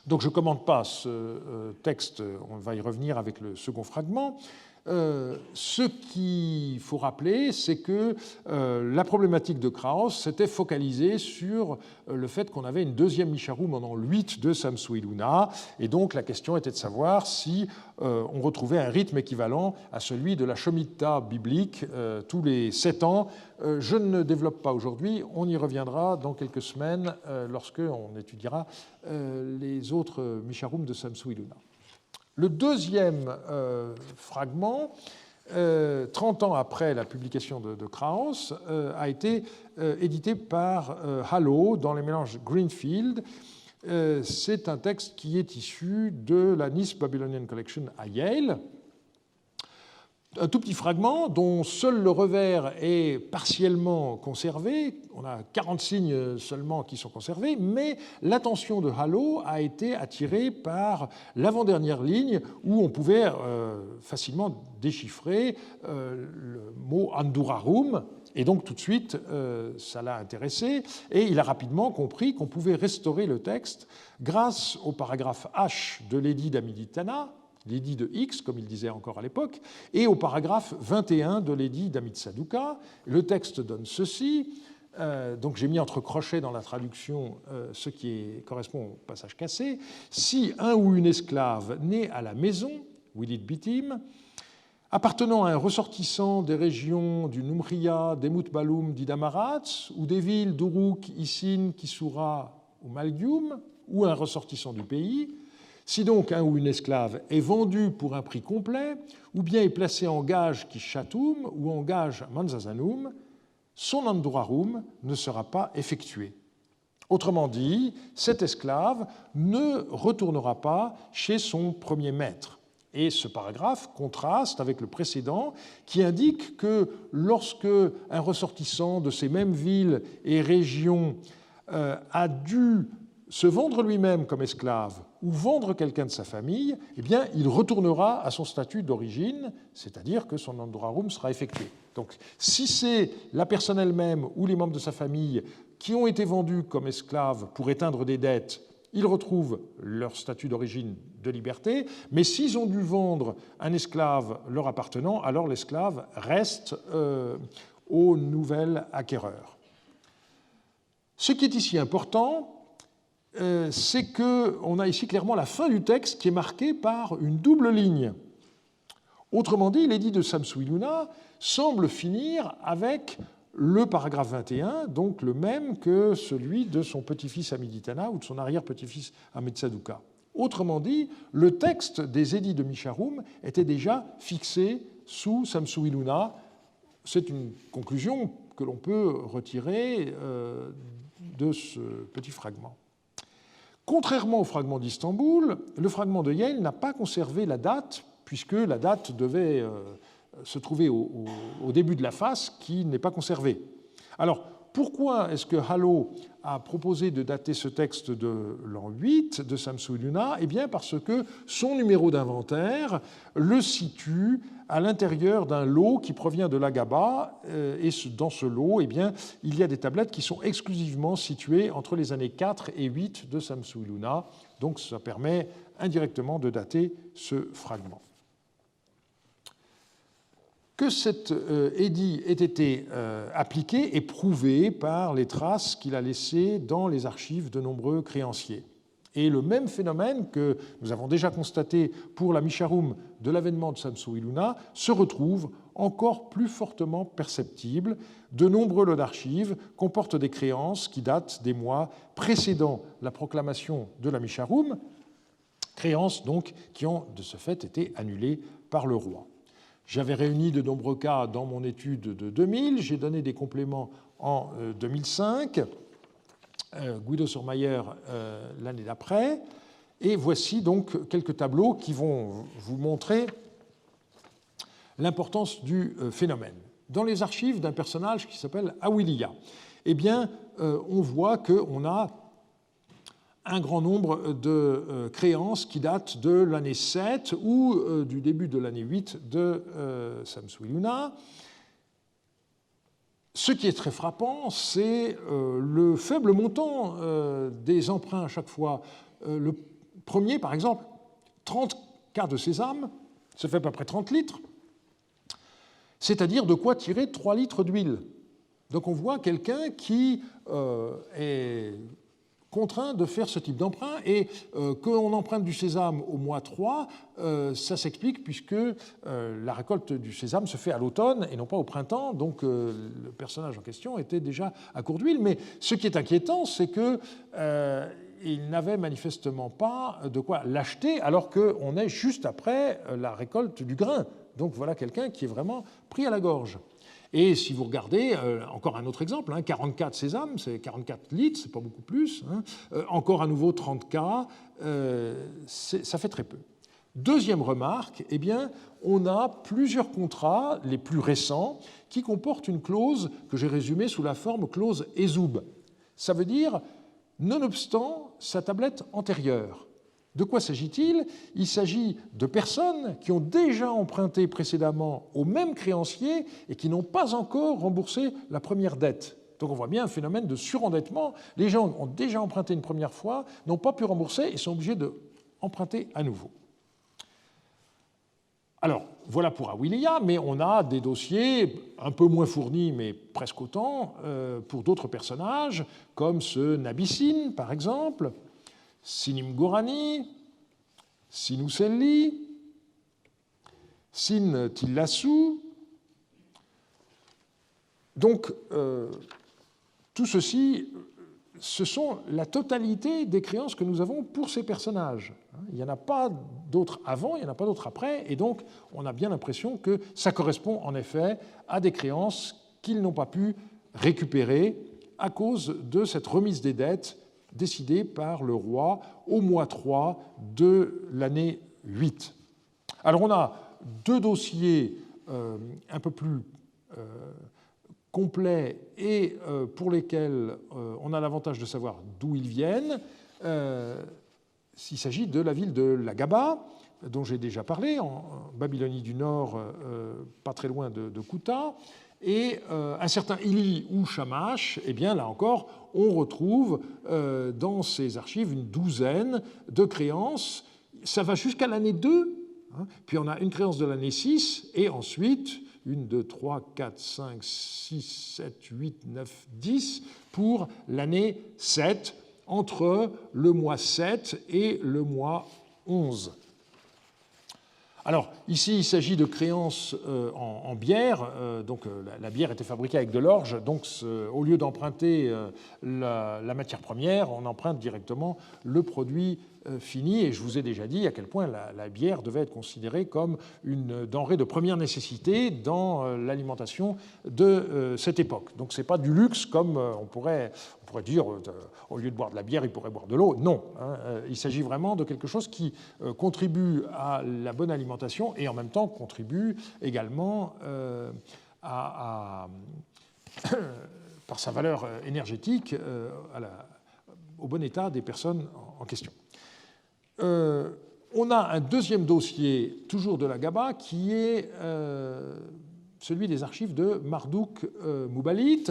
Donc je ne commente pas ce texte, on va y revenir avec le second fragment. Ce qu'il faut rappeler, c'est que la problématique de Krauss s'était focalisée sur le fait qu'on avait une deuxième Misharum en l'an 8 de Samsu-Iluna, et donc la question était de savoir si on retrouvait un rythme équivalent à celui de la Shemitah biblique tous les 7 ans. Je ne développe pas aujourd'hui, on y reviendra dans quelques semaines lorsque on étudiera les autres Misharum de Samsu-Iluna. Le deuxième fragment, 30 ans après la publication de Krauss, a été édité par Hallow dans les mélanges Greenfield. C'est un texte qui est issu de la Nice Babylonian Collection à Yale. Un tout petit fragment dont seul le revers est partiellement conservé. On a 40 signes seulement qui sont conservés, mais l'attention de Hallow a été attirée par l'avant-dernière ligne où on pouvait facilement déchiffrer le mot Andurarum. Et donc tout de suite, ça l'a intéressé, et il a rapidement compris qu'on pouvait restaurer le texte grâce au paragraphe H de l'édit d'Amiditana, l'édit de X, comme il disait encore à l'époque, et au paragraphe 21 de l'édit d'Amit-Saduqa. Le texte donne ceci. donc j'ai mis entre crochets dans la traduction ce qui correspond au passage cassé, si un ou une esclave né à la maison, Willit Bitim, appartenant à un ressortissant des régions du Numria, d'Emut Balum, d'Idamaratz, ou des villes d'Uruk, Isin, Kisura ou Malgium, ou un ressortissant du pays, si donc un ou une esclave est vendu pour un prix complet, ou bien est placé en gage Kishatum ou en gage Manzazanum, son andorarum ne sera pas effectué. Autrement dit, cet esclave ne retournera pas chez son premier maître. Et ce paragraphe contraste avec le précédent qui indique que lorsque un ressortissant de ces mêmes villes et régions a dû se vendre lui-même comme esclave ou vendre quelqu'un de sa famille, eh bien, il retournera à son statut d'origine, c'est-à-dire que son andorarum sera effectué. Donc, si c'est la personne elle-même ou les membres de sa famille qui ont été vendus comme esclaves pour éteindre des dettes, ils retrouvent leur statut d'origine de liberté, mais s'ils ont dû vendre un esclave leur appartenant, alors l'esclave reste au nouvel acquéreur. Ce qui est ici important, c'est qu'on a ici clairement la fin du texte qui est marquée par une double ligne. Autrement dit, l'édit de Samsu-Iluna semble finir avec le paragraphe 21, donc le même que celui de son petit-fils Amiditana ou de son arrière-petit-fils Ametsaduka. Autrement dit, le texte des édits de Misharum était déjà fixé sous Samsu-Iluna. C'est une conclusion que l'on peut retirer de ce petit fragment. Contrairement au fragment d'Istanbul, le fragment de Yale n'a pas conservé la date, puisque la date devait se trouver au début de la phase, qui n'est pas conservée. Alors, pourquoi est-ce que Hallo a proposé de dater ce texte de l'an 8 de Samsu-Iluna ? Eh bien, parce que son numéro d'inventaire le situe à l'intérieur d'un lot qui provient de l'Agaba, et dans ce lot, eh bien, il y a des tablettes qui sont exclusivement situées entre les années 4 et 8 de Samsu-Iluna, donc ça permet indirectement de dater ce fragment. Que cet édit ait été appliqué est prouvé par les traces qu'il a laissées dans les archives de nombreux créanciers. Et le même phénomène que nous avons déjà constaté pour la Misharum de l'avènement de Samsu-Iluna se retrouve encore plus fortement perceptible. De nombreux lots d'archives comportent des créances qui datent des mois précédant la proclamation de la Misharum, créances donc qui ont de ce fait été annulées par le roi. J'avais réuni de nombreux cas dans mon étude de 2000, j'ai donné des compléments en 2005, Guido Surmayer l'année d'après, et voici donc quelques tableaux qui vont vous montrer l'importance du phénomène. Dans les archives d'un personnage qui s'appelle Awilia, eh bien, on voit qu'on a un grand nombre de créances qui datent de l'année 7 ou du début de l'année 8 de Samsu-Iluna. Ce qui est très frappant, c'est le faible montant des emprunts à chaque fois. Le premier, par exemple, 30 quarts de sésame, ça fait à peu près 30 litres, c'est-à-dire de quoi tirer 3 litres d'huile. Donc on voit quelqu'un qui est contraint de faire ce type d'emprunt, et qu'on emprunte du sésame au mois 3, ça s'explique puisque la récolte du sésame se fait à l'automne et non pas au printemps, donc le personnage en question était déjà à court d'huile. Mais ce qui est inquiétant, c'est qu'il n'avait manifestement pas de quoi l'acheter alors qu'on est juste après la récolte du grain. Donc voilà quelqu'un qui est vraiment pris à la gorge. Et si vous regardez, encore un autre exemple, 44 sésames, c'est 44 litres, c'est pas beaucoup plus. Encore à nouveau 30 cas, ça fait très peu. Deuxième remarque, eh bien, on a plusieurs contrats, les plus récents, qui comportent une clause que j'ai résumée sous la forme clause ESUB. Ça veut dire, nonobstant sa tablette antérieure. De quoi s'agit-il ? Il s'agit de personnes qui ont déjà emprunté précédemment au même créancier et qui n'ont pas encore remboursé la première dette. Donc on voit bien un phénomène de surendettement. Les gens ont déjà emprunté une première fois, n'ont pas pu rembourser et sont obligés d'emprunter à nouveau. Alors, voilà pour Awilia, mais on a des dossiers un peu moins fournis, mais presque autant, pour d'autres personnages, comme ce Nabissin, par exemple, Sinim Gorani, Sinuselli, Sin Tillassou. Donc, tout ceci, ce sont la totalité des créances que nous avons pour ces personnages. Il n'y en a pas d'autres avant, il n'y en a pas d'autres après, et donc on a bien l'impression que ça correspond en effet à des créances qu'ils n'ont pas pu récupérer à cause de cette remise des dettes décidée par le roi au mois 3 de l'année 8. Alors on a deux dossiers un peu plus complets et pour lesquels on a l'avantage de savoir d'où ils viennent. Il s'agit de la ville de Lagaba, dont j'ai déjà parlé, en Babylonie du Nord, pas très loin de Kouta, et un certain Ili ou Shamash, eh bien là encore, on retrouve dans ces archives une douzaine de créances. Ça va jusqu'à l'année 2, hein, puis on a une créance de l'année 6, et ensuite 1, 2, 3, 4, 5, 6, 7, 8, 9, 10 pour l'année 7, entre le mois 7 et le mois 11. Alors, ici, il s'agit de créances en bière. Donc, la bière était fabriquée avec de l'orge. Donc, au lieu d'emprunter la matière première, on emprunte directement le produit fini. Et je vous ai déjà dit à quel point la bière devait être considérée comme une denrée de première nécessité dans l'alimentation de cette époque. Donc, ce n'est pas du luxe comme on pourrait dire, au lieu de boire de la bière, il pourrait boire de l'eau. Non, hein, il s'agit vraiment de quelque chose qui contribue à la bonne alimentation et en même temps contribue également par sa valeur énergétique au bon état des personnes en question. On a un deuxième dossier, toujours de la Gaba, qui est celui des archives de Marduk Mouballit.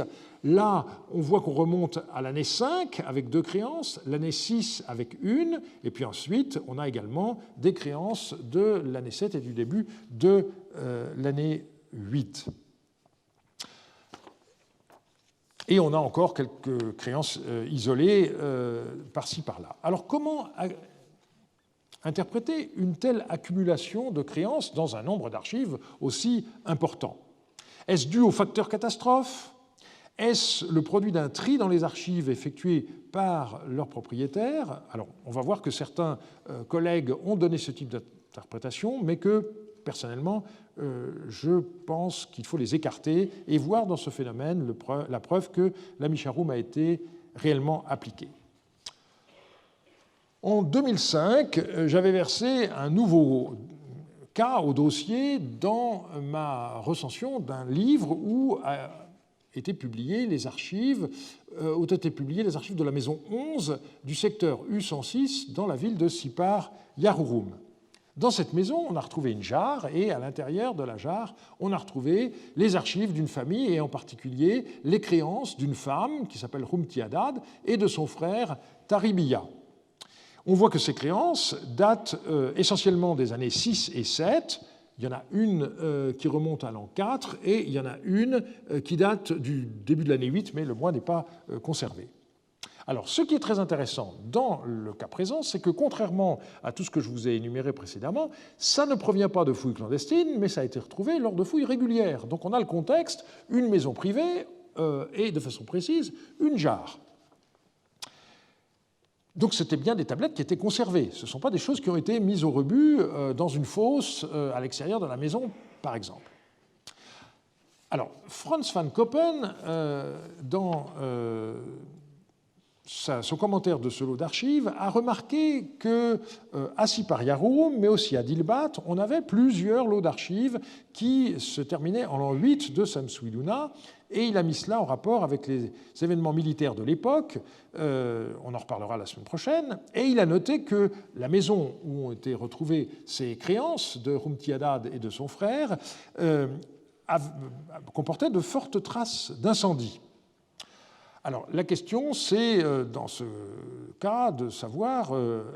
Là, on voit qu'on remonte à l'année 5 avec 2 créances, l'année 6 avec 1, et puis ensuite, on a également des créances de l'année 7 et du début de l'année 8. Et on a encore quelques créances isolées par-ci, par-là. Alors, comment interpréter une telle accumulation de créances dans un nombre d'archives aussi important? Est-ce dû au facteur catastrophe? Est-ce le produit d'un tri dans les archives effectué par leurs propriétaires? Alors, on va voir que certains collègues ont donné ce type d'interprétation, mais que, personnellement, je pense qu'il faut les écarter et voir dans ce phénomène la preuve que la Misharum a été réellement appliquée. En 2005, j'avais versé un nouveau cas au dossier dans ma recension d'un livre où ont été publiées les archives de la maison 11 du secteur U106 dans la ville de Sipar Yarurum. Dans cette maison, on a retrouvé une jarre et à l'intérieur de la jarre, on a retrouvé les archives d'une famille et en particulier les créances d'une femme qui s'appelle Rumtiadad et de son frère Taribiya. On voit que ces créances datent essentiellement des années 6 et 7. Il y en a une qui remonte à l'an 4 et il y en a une qui date du début de l'année 8, mais le mois n'est pas conservé. Alors, ce qui est très intéressant dans le cas présent, c'est que contrairement à tout ce que je vous ai énuméré précédemment, ça ne provient pas de fouilles clandestines, mais ça a été retrouvé lors de fouilles régulières. Donc on a le contexte, une maison privée et, de façon précise, une jarre. Donc c'était bien des tablettes qui étaient conservées. Ce ne sont pas des choses qui ont été mises au rebut dans une fosse à l'extérieur de la maison, par exemple. Alors, Franz van Koppen, dans son commentaire de ce lot d'archives, a remarqué qu'à Sipar Yarurum, mais aussi à Dilbat, on avait plusieurs lots d'archives qui se terminaient en l'an 8 de Samsuiluna, et il a mis cela en rapport avec les événements militaires de l'époque, on en reparlera la semaine prochaine, et il a noté que la maison où ont été retrouvées ces créances de Rumtiadad et de son frère comportait de fortes traces d'incendie. Alors, la question, c'est, dans ce cas, de savoir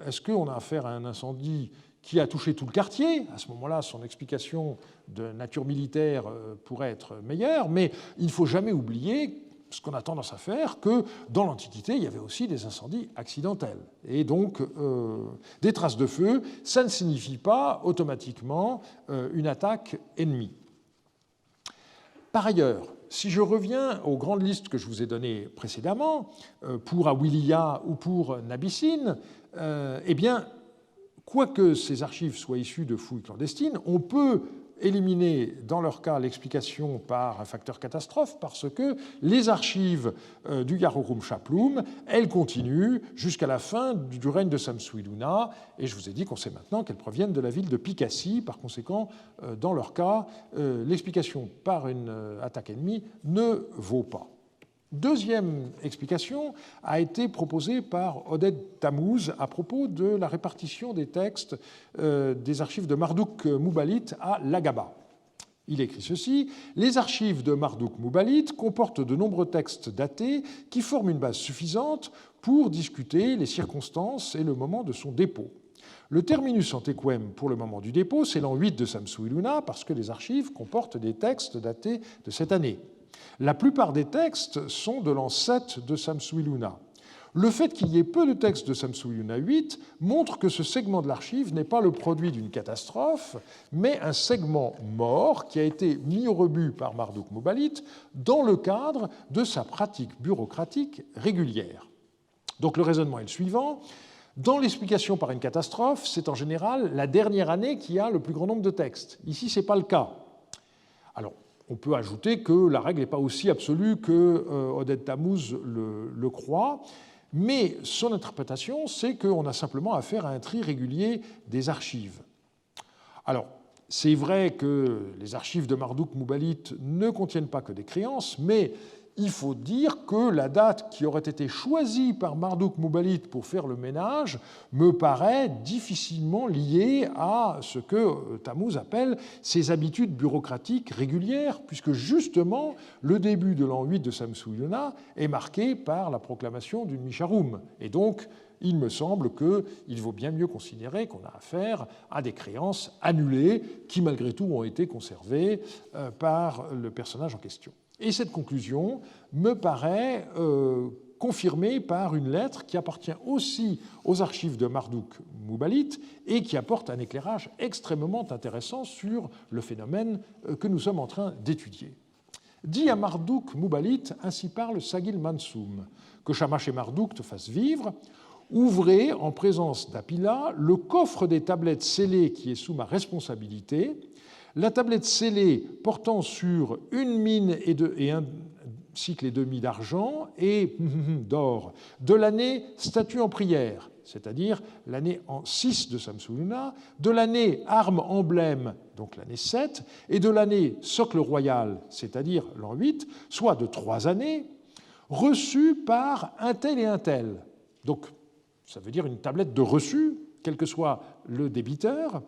est-ce qu'on a affaire à un incendie qui a touché tout le quartier. À ce moment-là, son explication de nature militaire pourrait être meilleure, mais il ne faut jamais oublier ce qu'on a tendance à faire, que dans l'Antiquité, il y avait aussi des incendies accidentels. Et donc, des traces de feu, ça ne signifie pas automatiquement une attaque ennemie. Par ailleurs, si je reviens aux grandes listes que je vous ai données précédemment, pour Awilia ou pour Nabissine, eh bien, quoique ces archives soient issues de fouilles clandestines, on peut éliminer dans leur cas l'explication par un facteur catastrophe parce que les archives du Yarurum Chaplum, elles continuent jusqu'à la fin du règne de Samsu-Iluna, et je vous ai dit qu'on sait maintenant qu'elles proviennent de la ville de Pikasi. Par conséquent, dans leur cas, l'explication par une attaque ennemie ne vaut pas. Deuxième explication a été proposée par Oded Tammuz à propos de la répartition des textes des archives de Marduk Moubalit à l'Agaba. Il écrit ceci: « Les archives de Marduk Moubalit comportent de nombreux textes datés qui forment une base suffisante pour discuter les circonstances et le moment de son dépôt. Le terminus antequem pour le moment du dépôt, c'est l'an 8 de Samsu-Iluna, parce que les archives comportent des textes datés de cette année. La plupart des textes sont de l'an 7 de Samsu-Iluna. Le fait qu'il y ait peu de textes de Samsu-Iluna 8 montre que ce segment de l'archive n'est pas le produit d'une catastrophe, mais un segment mort qui a été mis au rebut par Marduk Moubalit dans le cadre de sa pratique bureaucratique régulière. » Donc le raisonnement est le suivant. Dans l'explication par une catastrophe, c'est en général la dernière année qui a le plus grand nombre de textes. Ici, ce n'est pas le cas. Alors, on peut ajouter que la règle n'est pas aussi absolue que Oded Tammuz le croit, mais son interprétation, c'est qu'on a simplement affaire à un tri régulier des archives. Alors, c'est vrai que les archives de Marduk Moubalit ne contiennent pas que des créances, mais il faut dire que la date qui aurait été choisie par Marduk Moubalit pour faire le ménage me paraît difficilement liée à ce que Tammuz appelle ses habitudes bureaucratiques régulières, puisque justement le début de l'an 8 de Samsu-Iluna est marqué par la proclamation d'une Misharum. Et donc, il me semble qu'il vaut bien mieux considérer qu'on a affaire à des créances annulées qui, malgré tout, ont été conservées par le personnage en question. Et cette conclusion me paraît confirmée par une lettre qui appartient aussi aux archives de Marduk Moubalit et qui apporte un éclairage extrêmement intéressant sur le phénomène que nous sommes en train d'étudier. Dit à Marduk Moubalit, ainsi parle Sagil Mansoum, que Shamash et Marduk te fassent vivre. Ouvrez en présence d'Apila le coffre des tablettes scellées qui est sous ma responsabilité. La tablette scellée portant sur une mine et un cycle et demi d'argent et d'or de l'année statue en prière, c'est-à-dire l'année en 6 de Samsu-Iluna, de l'année arme emblème, donc l'année 7, et de l'année socle royal, c'est-à-dire l'an 8, soit de 3 années, reçue par un tel et un tel. Donc, ça veut dire une tablette de reçu, quel que soit le débiteur.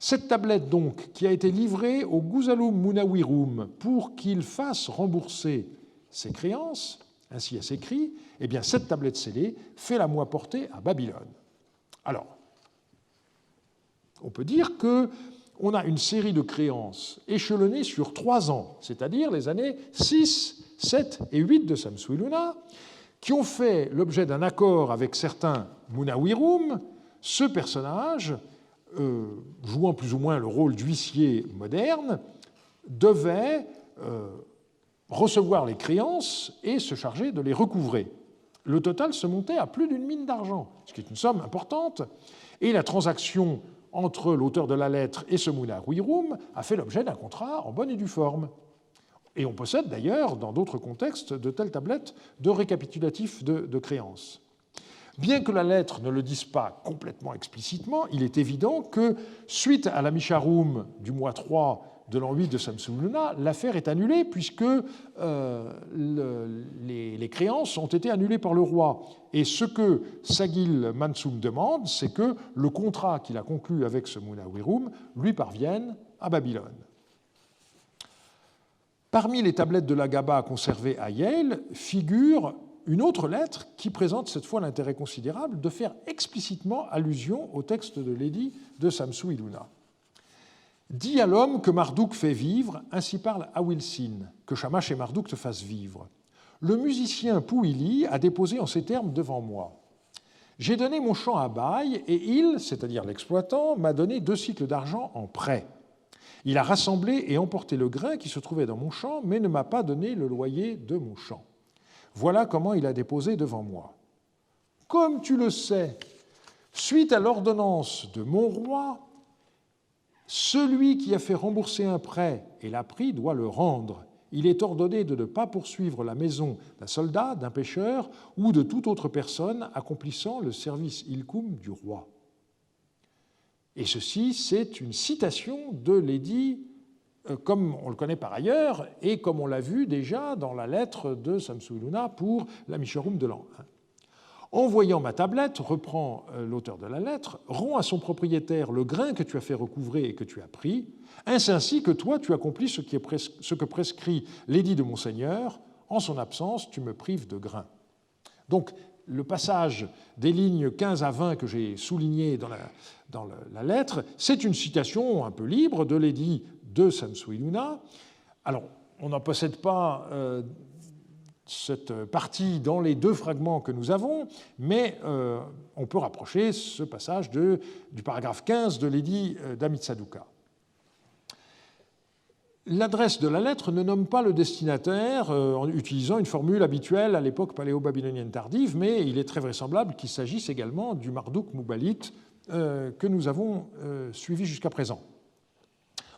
Cette tablette, donc, qui a été livrée au Guzalum Munawirum pour qu'il fasse rembourser ses créances, ainsi est-ce écrit, eh bien, cette tablette scellée fait la moi porter à Babylone. Alors, on peut dire qu'on a une série de créances échelonnées sur 3 ans, c'est-à-dire les années 6, 7 et 8 de Samsu-Iluna, qui ont fait l'objet d'un accord avec certains Munawirum. Ce personnage, jouant plus ou moins le rôle d'huissier moderne, devait recevoir les créances et se charger de les recouvrer. Le total se montait à plus d'une mine d'argent, ce qui est une somme importante, et la transaction entre l'auteur de la lettre et ce Munawirum a fait l'objet d'un contrat en bonne et due forme. Et on possède d'ailleurs, dans d'autres contextes, de telles tablettes de récapitulatifs de créances. Bien que la lettre ne le dise pas complètement explicitement, il est évident que, suite à la Misharum du mois 3 de l'an 8 de Samsu-Iluna, l'affaire est annulée puisque les créances ont été annulées par le roi. Et ce que Sagil Mansoum demande, c'est que le contrat qu'il a conclu avec ce Munawirum lui parvienne à Babylone. Parmi les tablettes de l'Agaba conservées à Yale figure une autre lettre qui présente cette fois l'intérêt considérable de faire explicitement allusion au texte de l'édit de Samsu-Iluna. Dis à l'homme que Marduk fait vivre, ainsi parle Awilsin, que Shamash et Marduk te fassent vivre. Le musicien Pouili a déposé en ces termes devant moi. J'ai donné mon champ à bail et il, c'est-à-dire l'exploitant, m'a donné 2 cycles d'argent en prêt. Il a rassemblé et emporté le grain qui se trouvait dans mon champ, mais ne m'a pas donné le loyer de mon champ. Voilà comment il a déposé devant moi. Comme tu le sais, suite à l'ordonnance de mon roi, celui qui a fait rembourser un prêt et l'a pris doit le rendre. Il est ordonné de ne pas poursuivre la maison d'un soldat, d'un pêcheur ou de toute autre personne accomplissant le service ilkum du roi. Et ceci, c'est une citation de l'édit, comme on le connaît par ailleurs, et comme on l'a vu déjà dans la lettre de Samsu-Iluna pour la Misharum de l'an 1. En voyant ma tablette, reprend l'auteur de la lettre, rends à son propriétaire le grain que tu as fait recouvrer et que tu as pris, ainsi que toi tu accomplis ce que prescrit l'édit de mon Seigneur, en son absence tu me prives de grain. Donc le passage des lignes 15 à 20 que j'ai souligné dans la lettre, c'est une citation un peu libre de l'édit de Samsu-Iluna. Alors on n'en possède pas cette partie dans les 2 fragments que nous avons, mais on peut rapprocher ce passage du paragraphe 15 de l'édit d'Amitsaduka. L'adresse de la lettre ne nomme pas le destinataire en utilisant une formule habituelle à l'époque paléo-babylonienne tardive, mais il est très vraisemblable qu'il s'agisse également du Marduk Mubalit que nous avons suivi jusqu'à présent.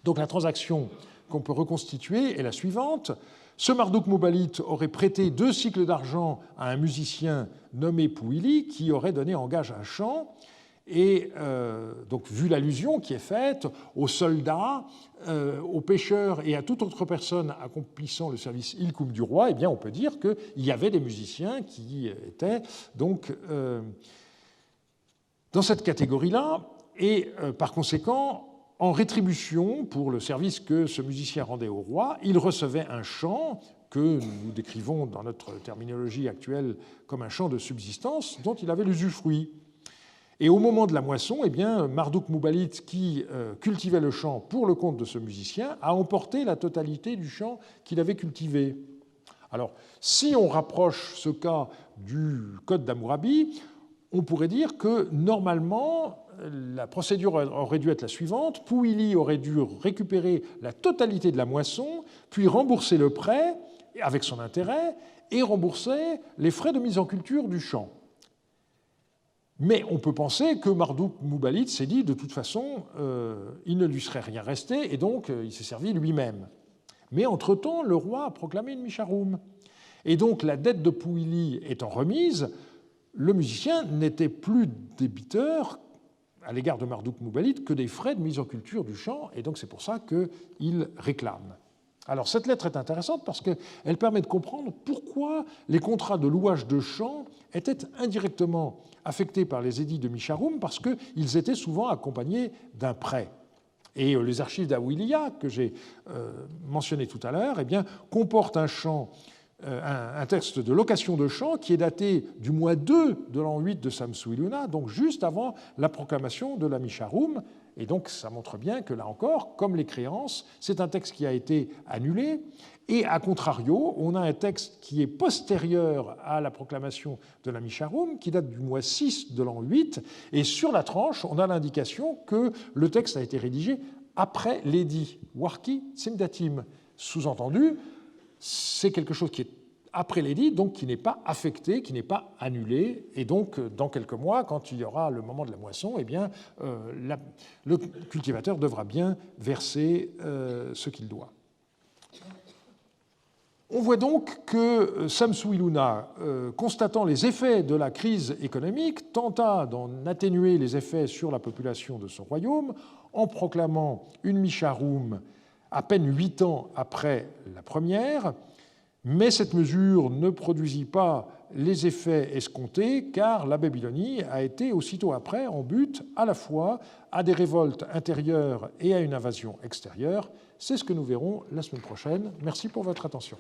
Donc la transaction qu'on peut reconstituer est la suivante. Ce Marduk Mubalit aurait prêté 2 cycles d'argent à un musicien nommé Pouili qui aurait donné en gage un champ. Et donc, vu l'allusion qui est faite aux soldats, aux pêcheurs et à toute autre personne accomplissant le service ilkum du roi, eh bien, on peut dire qu'il y avait des musiciens qui étaient donc dans cette catégorie-là. Et par conséquent, en rétribution pour le service que ce musicien rendait au roi, il recevait un champ que nous décrivons dans notre terminologie actuelle comme un champ de subsistance dont il avait l'usufruit. Et au moment de la moisson, eh bien, Marduk Mubalit, qui cultivait le champ pour le compte de ce musicien, a emporté la totalité du champ qu'il avait cultivé. Alors, si on rapproche ce cas du Code d'Hammurabi, on pourrait dire que normalement, la procédure aurait dû être la suivante. Pouili aurait dû récupérer la totalité de la moisson, puis rembourser le prêt avec son intérêt et rembourser les frais de mise en culture du champ. Mais on peut penser que Marduk Mubalit s'est dit, de toute façon, il ne lui serait rien resté, et donc il s'est servi lui-même. Mais entre-temps, le roi a proclamé une Misharum. Et donc la dette de Pouili étant remise, le musicien n'était plus débiteur à l'égard de Marduk Mubalit que des frais de mise en culture du champ, et donc c'est pour ça qu'il réclame. Alors cette lettre est intéressante parce qu'elle permet de comprendre pourquoi les contrats de louage de champs étaient indirectement affectés par les édits de Misharum, parce qu'ils étaient souvent accompagnés d'un prêt. Et les archives d'Awilia, que j'ai mentionnées tout à l'heure, eh bien, comportent un texte de location de champs qui est daté du mois 2 de l'an 8 de Samsu-Iluna, donc juste avant la proclamation de la Misharum. Et donc ça montre bien que là encore, comme les créances, c'est un texte qui a été annulé. Et à contrario, on a un texte qui est postérieur à la proclamation de la Misharum, qui date du mois 6 de l'an 8. Et sur la tranche, on a l'indication que le texte a été rédigé après l'édit Warki Tsimdatim. Sous-entendu, c'est quelque chose qui est après l'édit, donc qui n'est pas affecté, qui n'est pas annulé. Et donc, dans quelques mois, quand il y aura le moment de la moisson, eh bien, le cultivateur devra bien verser ce qu'il doit. On voit donc que Samsu-Iluna, constatant les effets de la crise économique, tenta d'en atténuer les effets sur la population de son royaume en proclamant une Misharum à peine 8 ans après la première, mais cette mesure ne produisit pas les effets escomptés car la Babylonie a été aussitôt après en butte à la fois à des révoltes intérieures et à une invasion extérieure. C'est ce que nous verrons la semaine prochaine. Merci pour votre attention.